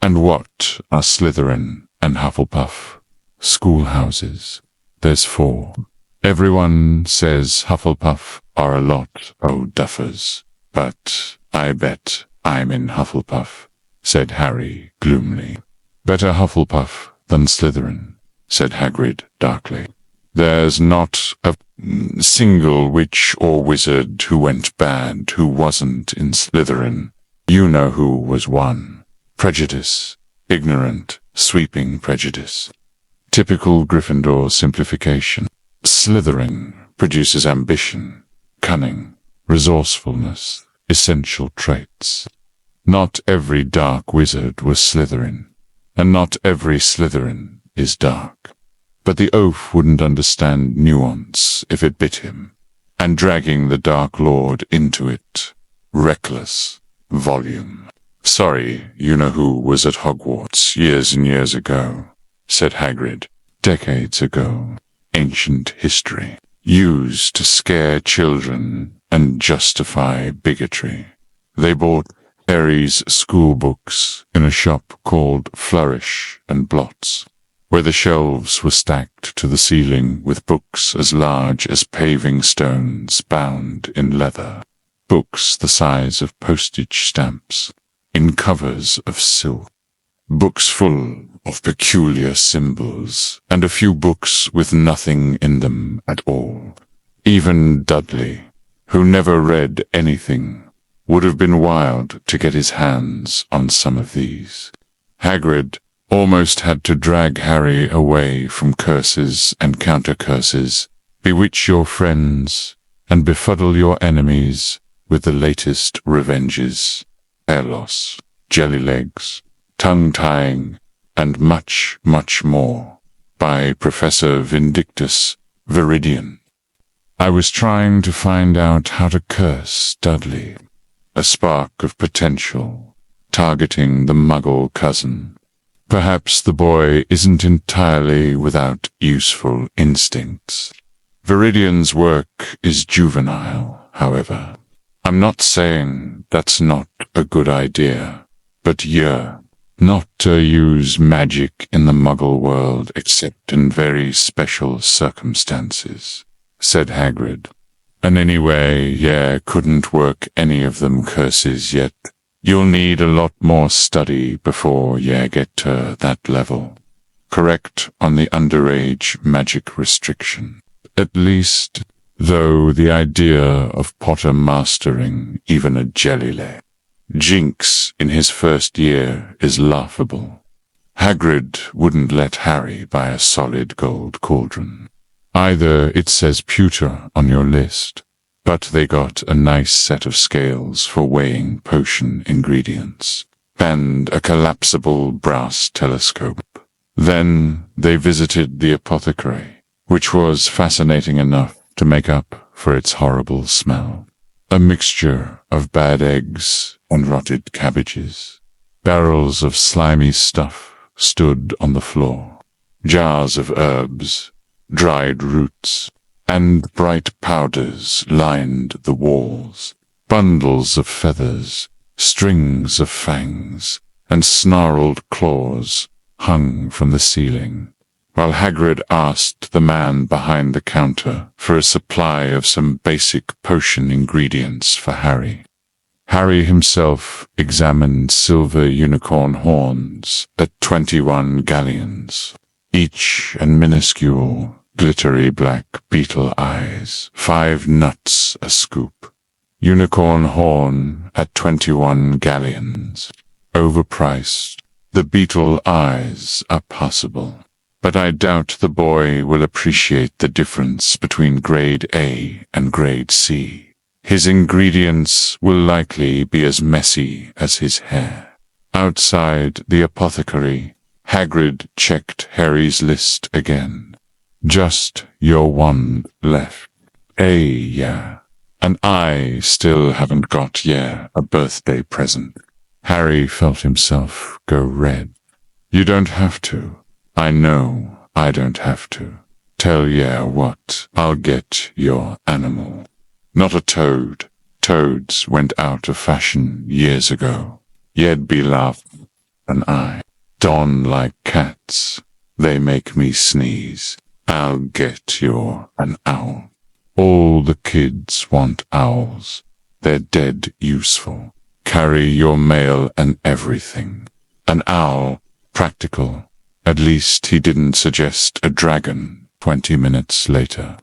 And what are Slytherin and Hufflepuff? Schoolhouses. There's 4. Everyone says Hufflepuff are a lot o' duffers, but I bet I'm in Hufflepuff, said Harry gloomily. Better Hufflepuff than Slytherin, said Hagrid darkly. There's not a single witch or wizard who went bad who wasn't in Slytherin. You know who was one. Prejudice. Ignorant, sweeping prejudice. Typical Gryffindor simplification. Slytherin produces ambition, cunning, resourcefulness, essential traits. Not every dark wizard was Slytherin, and not every Slytherin is dark. But the oaf wouldn't understand nuance if it bit him, and dragging the Dark Lord into it. Reckless. Volume. Sorry, you-know-who was at Hogwarts years and years ago, said Hagrid. Decades ago. Ancient history. Used to scare children and justify bigotry. They bought Harry's school books in a shop called Flourish and Blots, where the shelves were stacked to the ceiling with books as large as paving stones bound in leather. Books the size of postage stamps, in covers of silk. books full of peculiar symbols, and a few books with nothing in them at all. Even Dudley, who never read anything, would have been wild to get his hands on some of these. Hagrid almost had to drag Harry away from curses and counter-curses, bewitch your friends, and befuddle your enemies with the latest revenges, hair loss, jelly legs, tongue-tying, and much, much more, by Professor Vindictus Viridian. I was trying to find out how to curse Dudley, a spark of potential, targeting the Muggle cousin. Perhaps the boy isn't entirely without useful instincts. Viridian's work is juvenile, however. I'm not saying that's not a good idea, but not to use magic in the Muggle world except in very special circumstances, said Hagrid. And anyway, couldn't work any of them curses yet. You'll need a lot more study before get to that level. Correct on the underage magic restriction. At least, though the idea of Potter mastering even a jelly-leg Jinx in his first year is laughable. Hagrid wouldn't let Harry buy a solid gold cauldron. Either it says pewter on your list, but they got a nice set of scales for weighing potion ingredients, and a collapsible brass telescope. Then they visited the apothecary, which was fascinating enough to make up for its horrible smell. A mixture of bad eggs and rotted cabbages. Barrels of slimy stuff stood on the floor. Jars of herbs, dried roots, and bright powders lined the walls. Bundles of feathers, strings of fangs, and snarled claws hung from the ceiling, while Hagrid asked the man behind the counter for a supply of some basic potion ingredients for Harry. Harry himself examined silver unicorn horns at 21 galleons, each and minuscule, glittery black beetle eyes, 5 nuts a scoop. Unicorn horn at 21 galleons. Overpriced. The beetle eyes are possible, but I doubt the boy will appreciate the difference between grade A and grade C. His ingredients will likely be as messy as his hair. Outside the apothecary, Hagrid checked Harry's list again. Just your wand left. And I still haven't got a birthday present. Harry felt himself go red. You don't have to. I know I don't have to. Tell what, I'll get your animal. Not a toad. Toads went out of fashion years ago. You'd be laughing. And I don like cats. They make me sneeze. I'll get an owl. All the kids want owls. They're dead useful. Carry your mail and everything. An owl, practical. At least he didn't suggest a dragon 20 minutes later.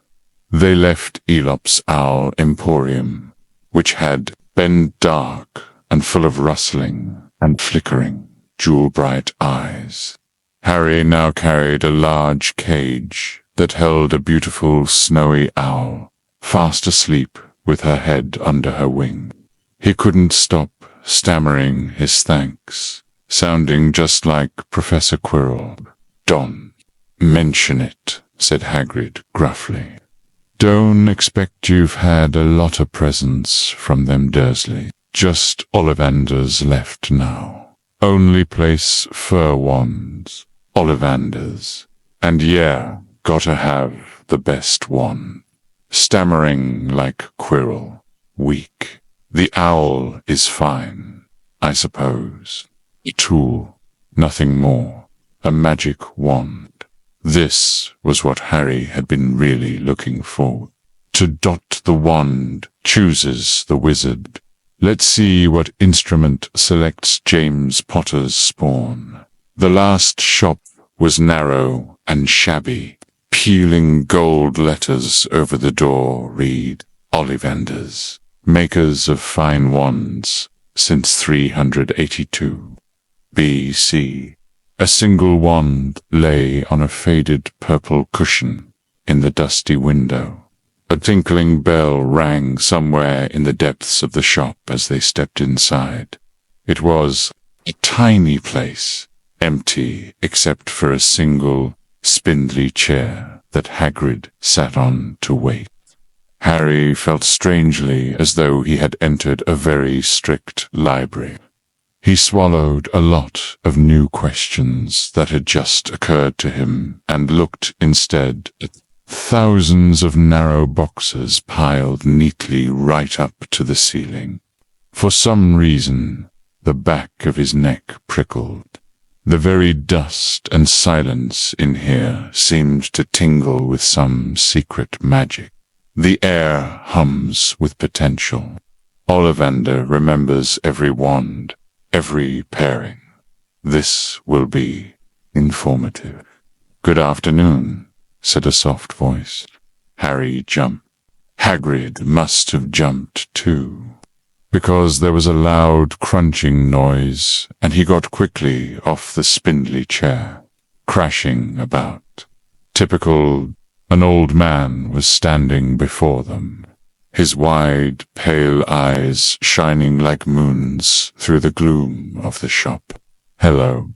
They left Elop's Owl Emporium, which had been dark and full of rustling and flickering, jewel-bright eyes. Harry now carried a large cage that held a beautiful snowy owl, fast asleep with her head under her wing. He couldn't stop stammering his thanks, sounding just like Professor Quirrell. Don't mention it, said Hagrid gruffly. Don't expect you've had a lot of presents from them Dursley. Just Ollivanders left now. Only place fur wands. Ollivanders. And gotta have the best one. Stammering like Quirrell. Weak. The owl is fine, I suppose. A tool. Nothing more. A magic wand. This was what Harry had been really looking for. To dot the wand chooses the wizard. Let's see what instrument selects James Potter's spawn. The last shop was narrow and shabby. Peeling gold letters over the door read, Ollivanders, makers of fine wands, since 382 BC. A single wand lay on a faded purple cushion in the dusty window. A tinkling bell rang somewhere in the depths of the shop as they stepped inside. It was a tiny place, empty except for a single, spindly chair that Hagrid sat on to wait. Harry felt strangely as though he had entered a very strict library. He swallowed a lot of new questions that had just occurred to him and looked instead at thousands of narrow boxes piled neatly right up to the ceiling. For some reason, the back of his neck prickled. The very dust and silence in here seemed to tingle with some secret magic. The air hums with potential. Ollivander remembers every wand, every pairing. This will be informative. Good afternoon, said a soft voice. Harry jumped. Hagrid must have jumped too, because there was a loud crunching noise, and he got quickly off the spindly chair, crashing about. Typical, an old man was standing before them, his wide, pale eyes shining like moons through the gloom of the shop. Hello,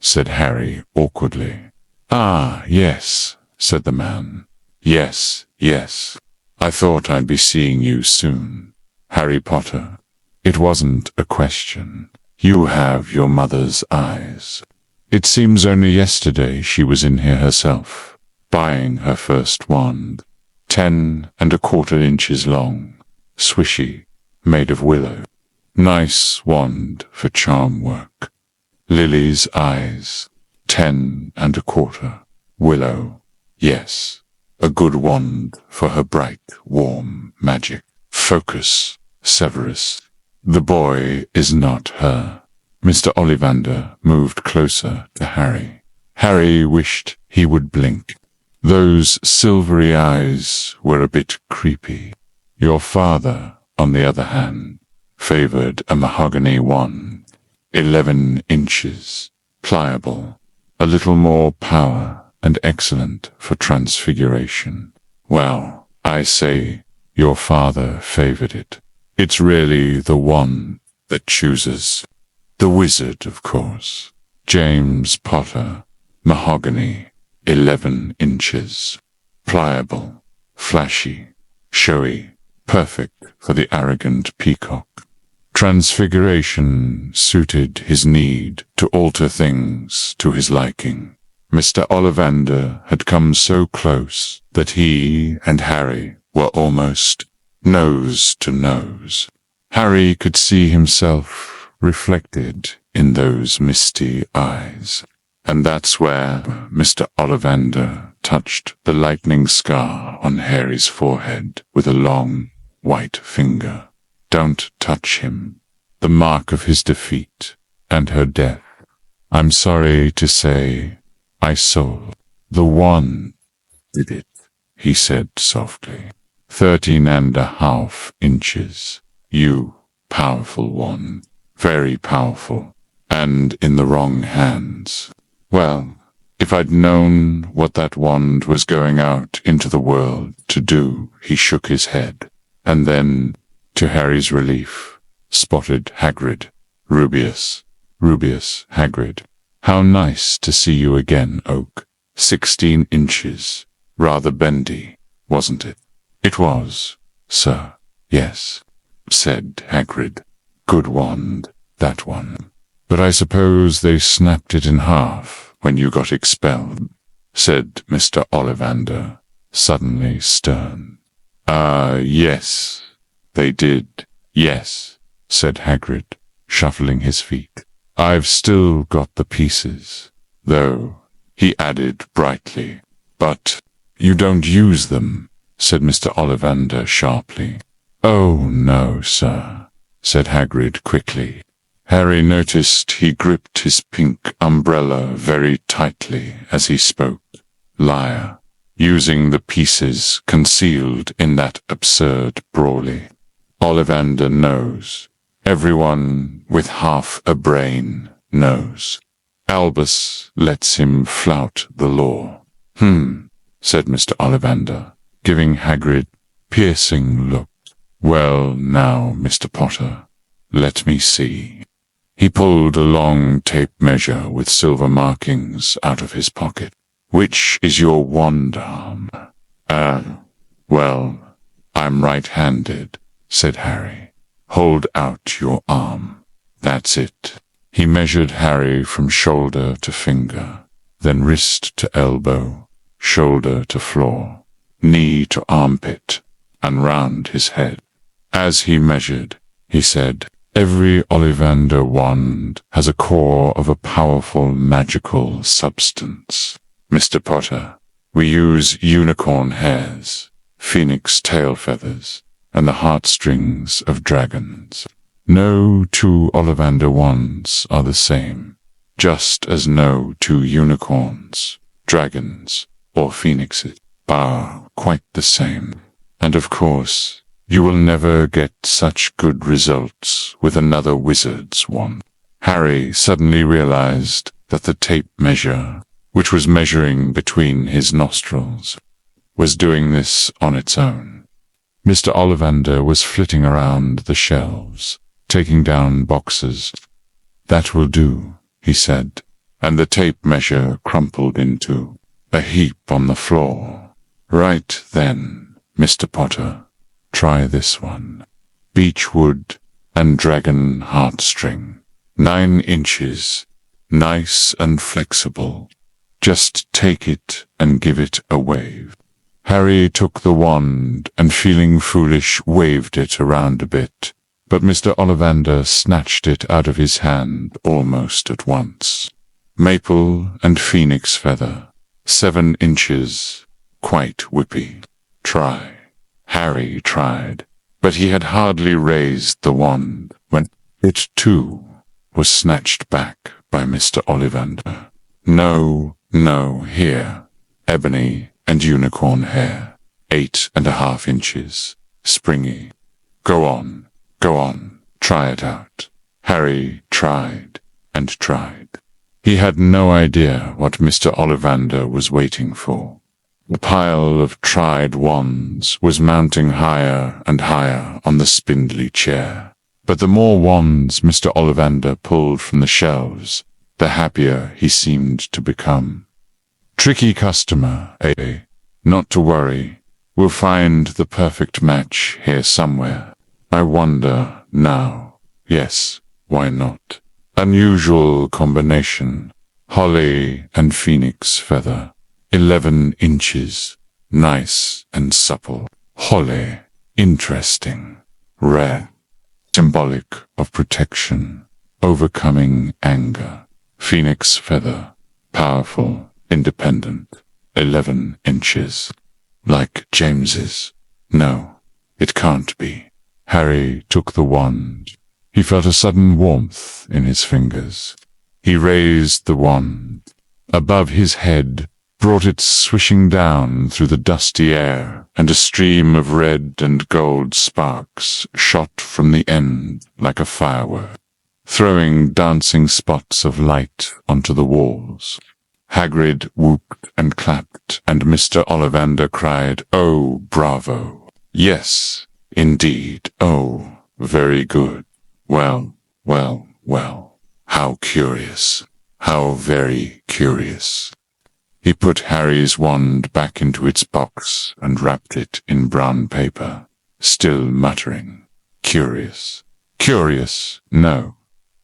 said Harry awkwardly. Ah, yes, said the man. Yes, yes. I thought I'd be seeing you soon. Harry Potter. It wasn't a question. You have your mother's eyes. It seems only yesterday she was in here herself, buying her first wand. 10¼ inches long, swishy, made of willow. Nice wand for charm work. Lily's eyes. 10¼ willow. Yes, a good wand for her bright, warm magic. Focus, Severus. The boy is not her. Mr. Ollivander moved closer to Harry. Harry wished he would blink. Those silvery eyes were a bit creepy. Your father, on the other hand, favored a mahogany wand, 11 inches, pliable, a little more power and excellent for transfiguration. Well, I say, your father favored it. It's really the one that chooses. The wizard, of course. James Potter, mahogany, 11 inches. Pliable, flashy, showy, perfect for the arrogant peacock. Transfiguration suited his need to alter things to his liking. Mr. Ollivander had come so close that he and Harry were almost nose to nose. Harry could see himself reflected in those misty eyes. And that's where Mr. Ollivander touched the lightning scar on Harry's forehead with a long, white finger. Don't touch him. The mark of his defeat and her death. I'm sorry to say, I saw. The one did it, he said softly. 13½ inches. You powerful one. Very powerful. And in the wrong hands. Well, if I'd known what that wand was going out into the world to do, he shook his head. And then, to Harry's relief, spotted Hagrid. Rubeus, Hagrid. How nice to see you again, Oak. 16 inches. Rather bendy, wasn't it? It was, sir. Yes, said Hagrid. Good wand, that one. But I suppose they snapped it in half when you got expelled, said Mr. Ollivander, suddenly stern. Yes, they did. Yes, said Hagrid, shuffling his feet. I've still got the pieces, though, he added brightly. But you don't use them, said Mr. Ollivander sharply. Oh, no, sir, said Hagrid quickly. Harry noticed he gripped his pink umbrella very tightly as he spoke. Liar, using the pieces concealed in that absurd brawly. Ollivander knows. Everyone with half a brain knows. Albus lets him flout the law. Said Mr. Ollivander, giving Hagrid piercing look. Well, now, Mr. Potter, let me see. He pulled a long tape measure with silver markings out of his pocket. Which is your wand arm? Well, I'm right-handed, said Harry. Hold out your arm. That's it. He measured Harry from shoulder to finger, then wrist to elbow, shoulder to floor, knee to armpit, and round his head. As he measured, he said, every Ollivander wand has a core of a powerful magical substance. Mr. Potter, we use unicorn hairs, phoenix tail feathers, and the heartstrings of dragons. No two Ollivander wands are the same, just as no two unicorns, dragons, or phoenixes are quite the same. And of course, you will never get such good results with another wizard's wand. Harry suddenly realized that the tape measure, which was measuring between his nostrils, was doing this on its own. Mr. Ollivander was flitting around the shelves, taking down boxes. That will do, he said, and the tape measure crumpled into a heap on the floor. Right then, Mr. Potter, try this one. Beechwood and dragon heartstring. 9 inches. Nice and flexible. Just take it and give it a wave. Harry took the wand and, feeling foolish, waved it around a bit, but Mr. Ollivander snatched it out of his hand almost at once. Maple and phoenix feather. 7 inches. Quite whippy. Try. Harry tried, but he had hardly raised the wand when it, too, was snatched back by Mr. Ollivander. No, here. Ebony and unicorn hair. 8.5 inches. Springy. Go on. Try it out. Harry tried and tried. He had no idea what Mr. Ollivander was waiting for. The pile of tried wands was mounting higher and higher on the spindly chair. But the more wands Mr. Ollivander pulled from the shelves, the happier he seemed to become. Tricky customer, eh? Not to worry. We'll find the perfect match here somewhere. I wonder now. Yes, why not? Unusual combination. Holly and phoenix feather. 11 inches. Nice and supple. Holly. Interesting. Rare. Symbolic of protection. Overcoming anger. Phoenix feather. Powerful. Independent. 11 inches. Like James's. No, it can't be. Harry took the wand. He felt a sudden warmth in his fingers. He raised the wand. Above his head, brought it swishing down through the dusty air, and a stream of red and gold sparks shot from the end like a firework, throwing dancing spots of light onto the walls. Hagrid whooped and clapped, and Mr. Ollivander cried, "Oh, bravo! Yes, indeed, oh, very good. Well. How curious. How very curious." He put Harry's wand back into its box and wrapped it in brown paper, still muttering, "Curious. Curious, no,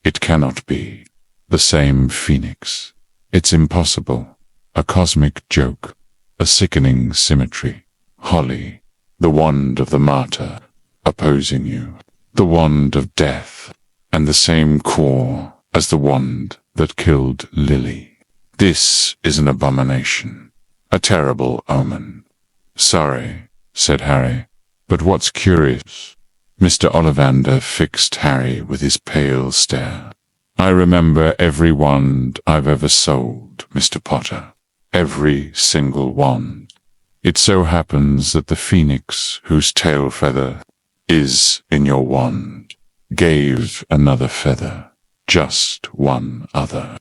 it cannot be. The same phoenix. It's impossible. A cosmic joke. A sickening symmetry. Holly, the wand of the martyr, opposing you. The wand of death, and the same core as the wand that killed Lily. This is an abomination. A terrible omen." "Sorry," said Harry, "but what's curious?" Mr. Ollivander fixed Harry with his pale stare. I remember every wand I've ever sold, Mr. Potter. Every single wand. It so happens that the phoenix whose tail feather is in your wand gave another feather, just one other.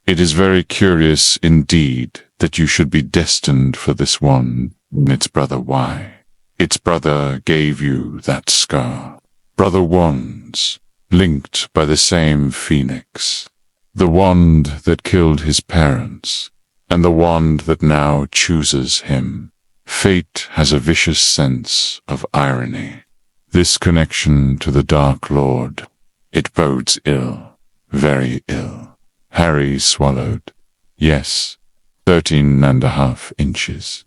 It is very curious indeed that you should be destined for this wand, and its brother why. Its brother gave you that scar. Brother wands, linked by the same phoenix. The wand that killed his parents, and the wand that now chooses him. Fate has a vicious sense of irony. This connection to the Dark Lord, it bodes ill, very ill. Harry swallowed. Yes, 13.5 inches.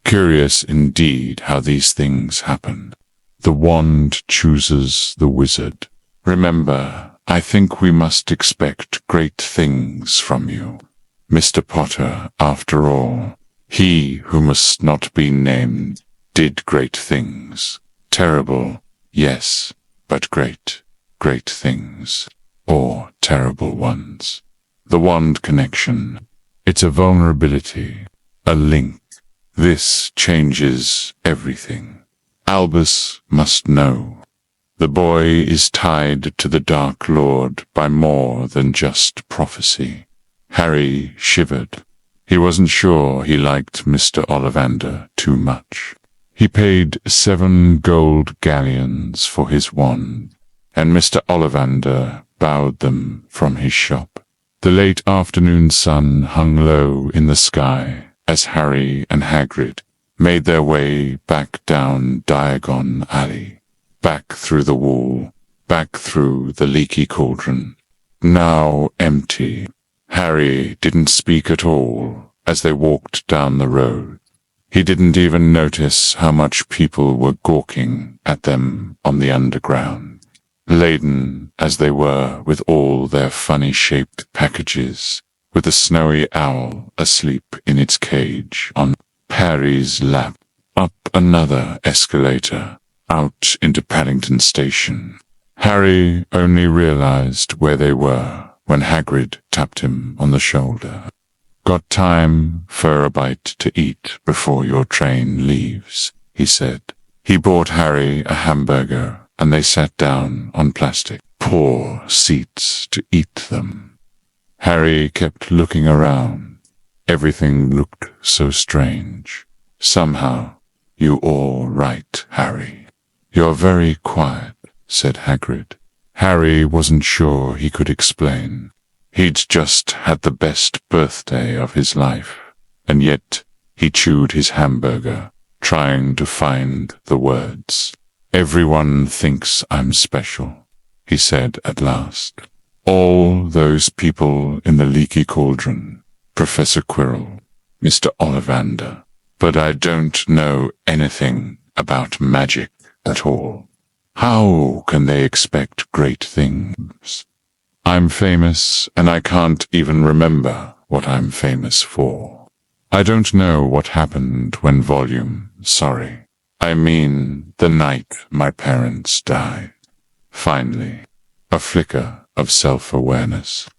Curious indeed how these things happen. The wand chooses the wizard. Remember, I think we must expect great things from you. Mr. Potter, after all, he who must not be named, did great things. Terrible, yes, but great, great things. Or terrible ones. The wand connection. It's a vulnerability, a link. This changes everything. Albus must know. The boy is tied to the Dark Lord by more than just prophecy. Harry shivered. He wasn't sure he liked Mr. Ollivander too much. He paid 7 gold galleons for his wand, and Mr. Ollivander bowed them from his shop. The late afternoon sun hung low in the sky as Harry and Hagrid made their way back down Diagon Alley, back through the wall, back through the Leaky Cauldron, now empty. Harry didn't speak at all as they walked down the road. He didn't even notice how much people were gawking at them on the underground, laden as they were with all their funny-shaped packages, with the snowy owl asleep in its cage on Harry's lap, up another escalator, out into Paddington Station. Harry only realized where they were when Hagrid tapped him on the shoulder. "Got time for a bite to eat before your train leaves," he said. He bought Harry a hamburger, and they sat down on plastic, poor seats to eat them. Harry kept looking around. Everything looked so strange. "Somehow, you all right, Harry." "You're very quiet," said Hagrid. Harry wasn't sure he could explain. He'd just had the best birthday of his life, and yet he chewed his hamburger, trying to find the words. "Everyone thinks I'm special," he said at last. "All those people in the Leaky Cauldron, Professor Quirrell, Mr. Ollivander, but I don't know anything about magic at all. How can they expect great things? I'm famous, and I can't even remember what I'm famous for. I don't know what happened when I mean the night my parents died." Finally, a flicker of self-awareness.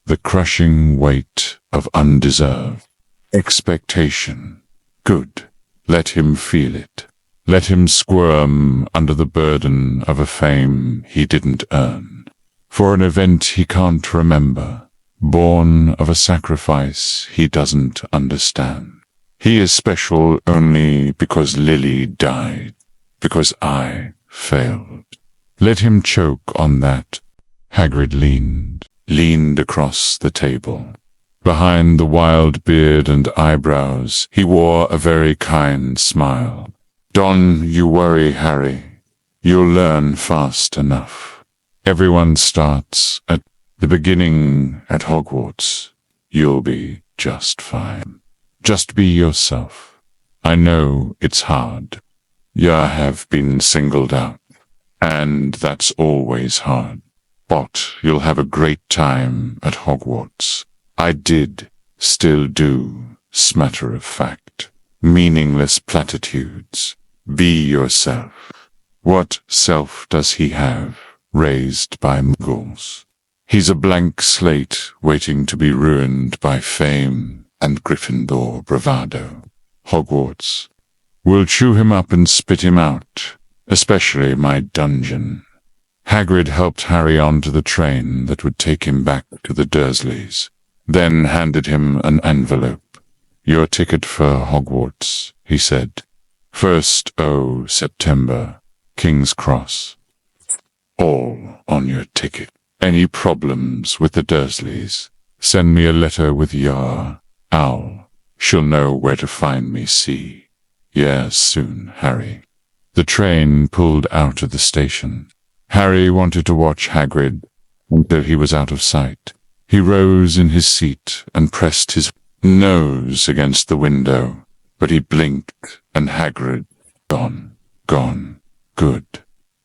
The crushing weight of undeserved expectation. Good. Let him feel it. Let him squirm under the burden of a fame he didn't earn. For an event he can't remember. Born of a sacrifice he doesn't understand. He is special only because Lily died. Because I failed. Let him choke on that. Hagrid leaned across the table. Behind the wild beard and eyebrows, he wore a very kind smile. "Don't you worry, Harry. You'll learn fast enough. Everyone starts at the beginning at Hogwarts. You'll be just fine. Just be yourself. I know it's hard. You have been singled out, and that's always hard. But you'll have a great time at Hogwarts. I did, still do, smatter of fact. Meaningless platitudes. Be yourself. What self does he have, raised by muggles? He's a blank slate waiting to be ruined by fame and Gryffindor bravado. Hogwarts will chew him up and spit him out, especially my dungeon. Hagrid helped Harry onto the train that would take him back to the Dursleys, then handed him an envelope. Your ticket for Hogwarts, he said. 1st September, King's Cross. All on your ticket. Any problems with the Dursleys? Send me a letter with Yar. Owl. She'll know where to find me, see. Yes, soon, Harry. The train pulled out of the station. Harry wanted to watch Hagrid until he was out of sight. He rose in his seat and pressed his nose against the window, but he blinked and Hagrid gone. Good.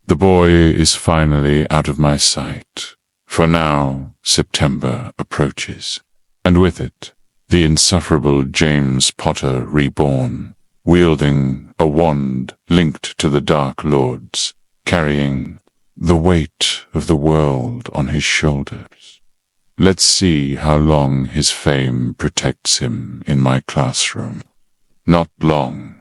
The boy is finally out of my sight. For now, September approaches, and with it, the insufferable James Potter reborn, wielding a wand linked to the Dark Lords, carrying the weight of the world on his shoulders. Let's see how long his fame protects him in my classroom. Not long.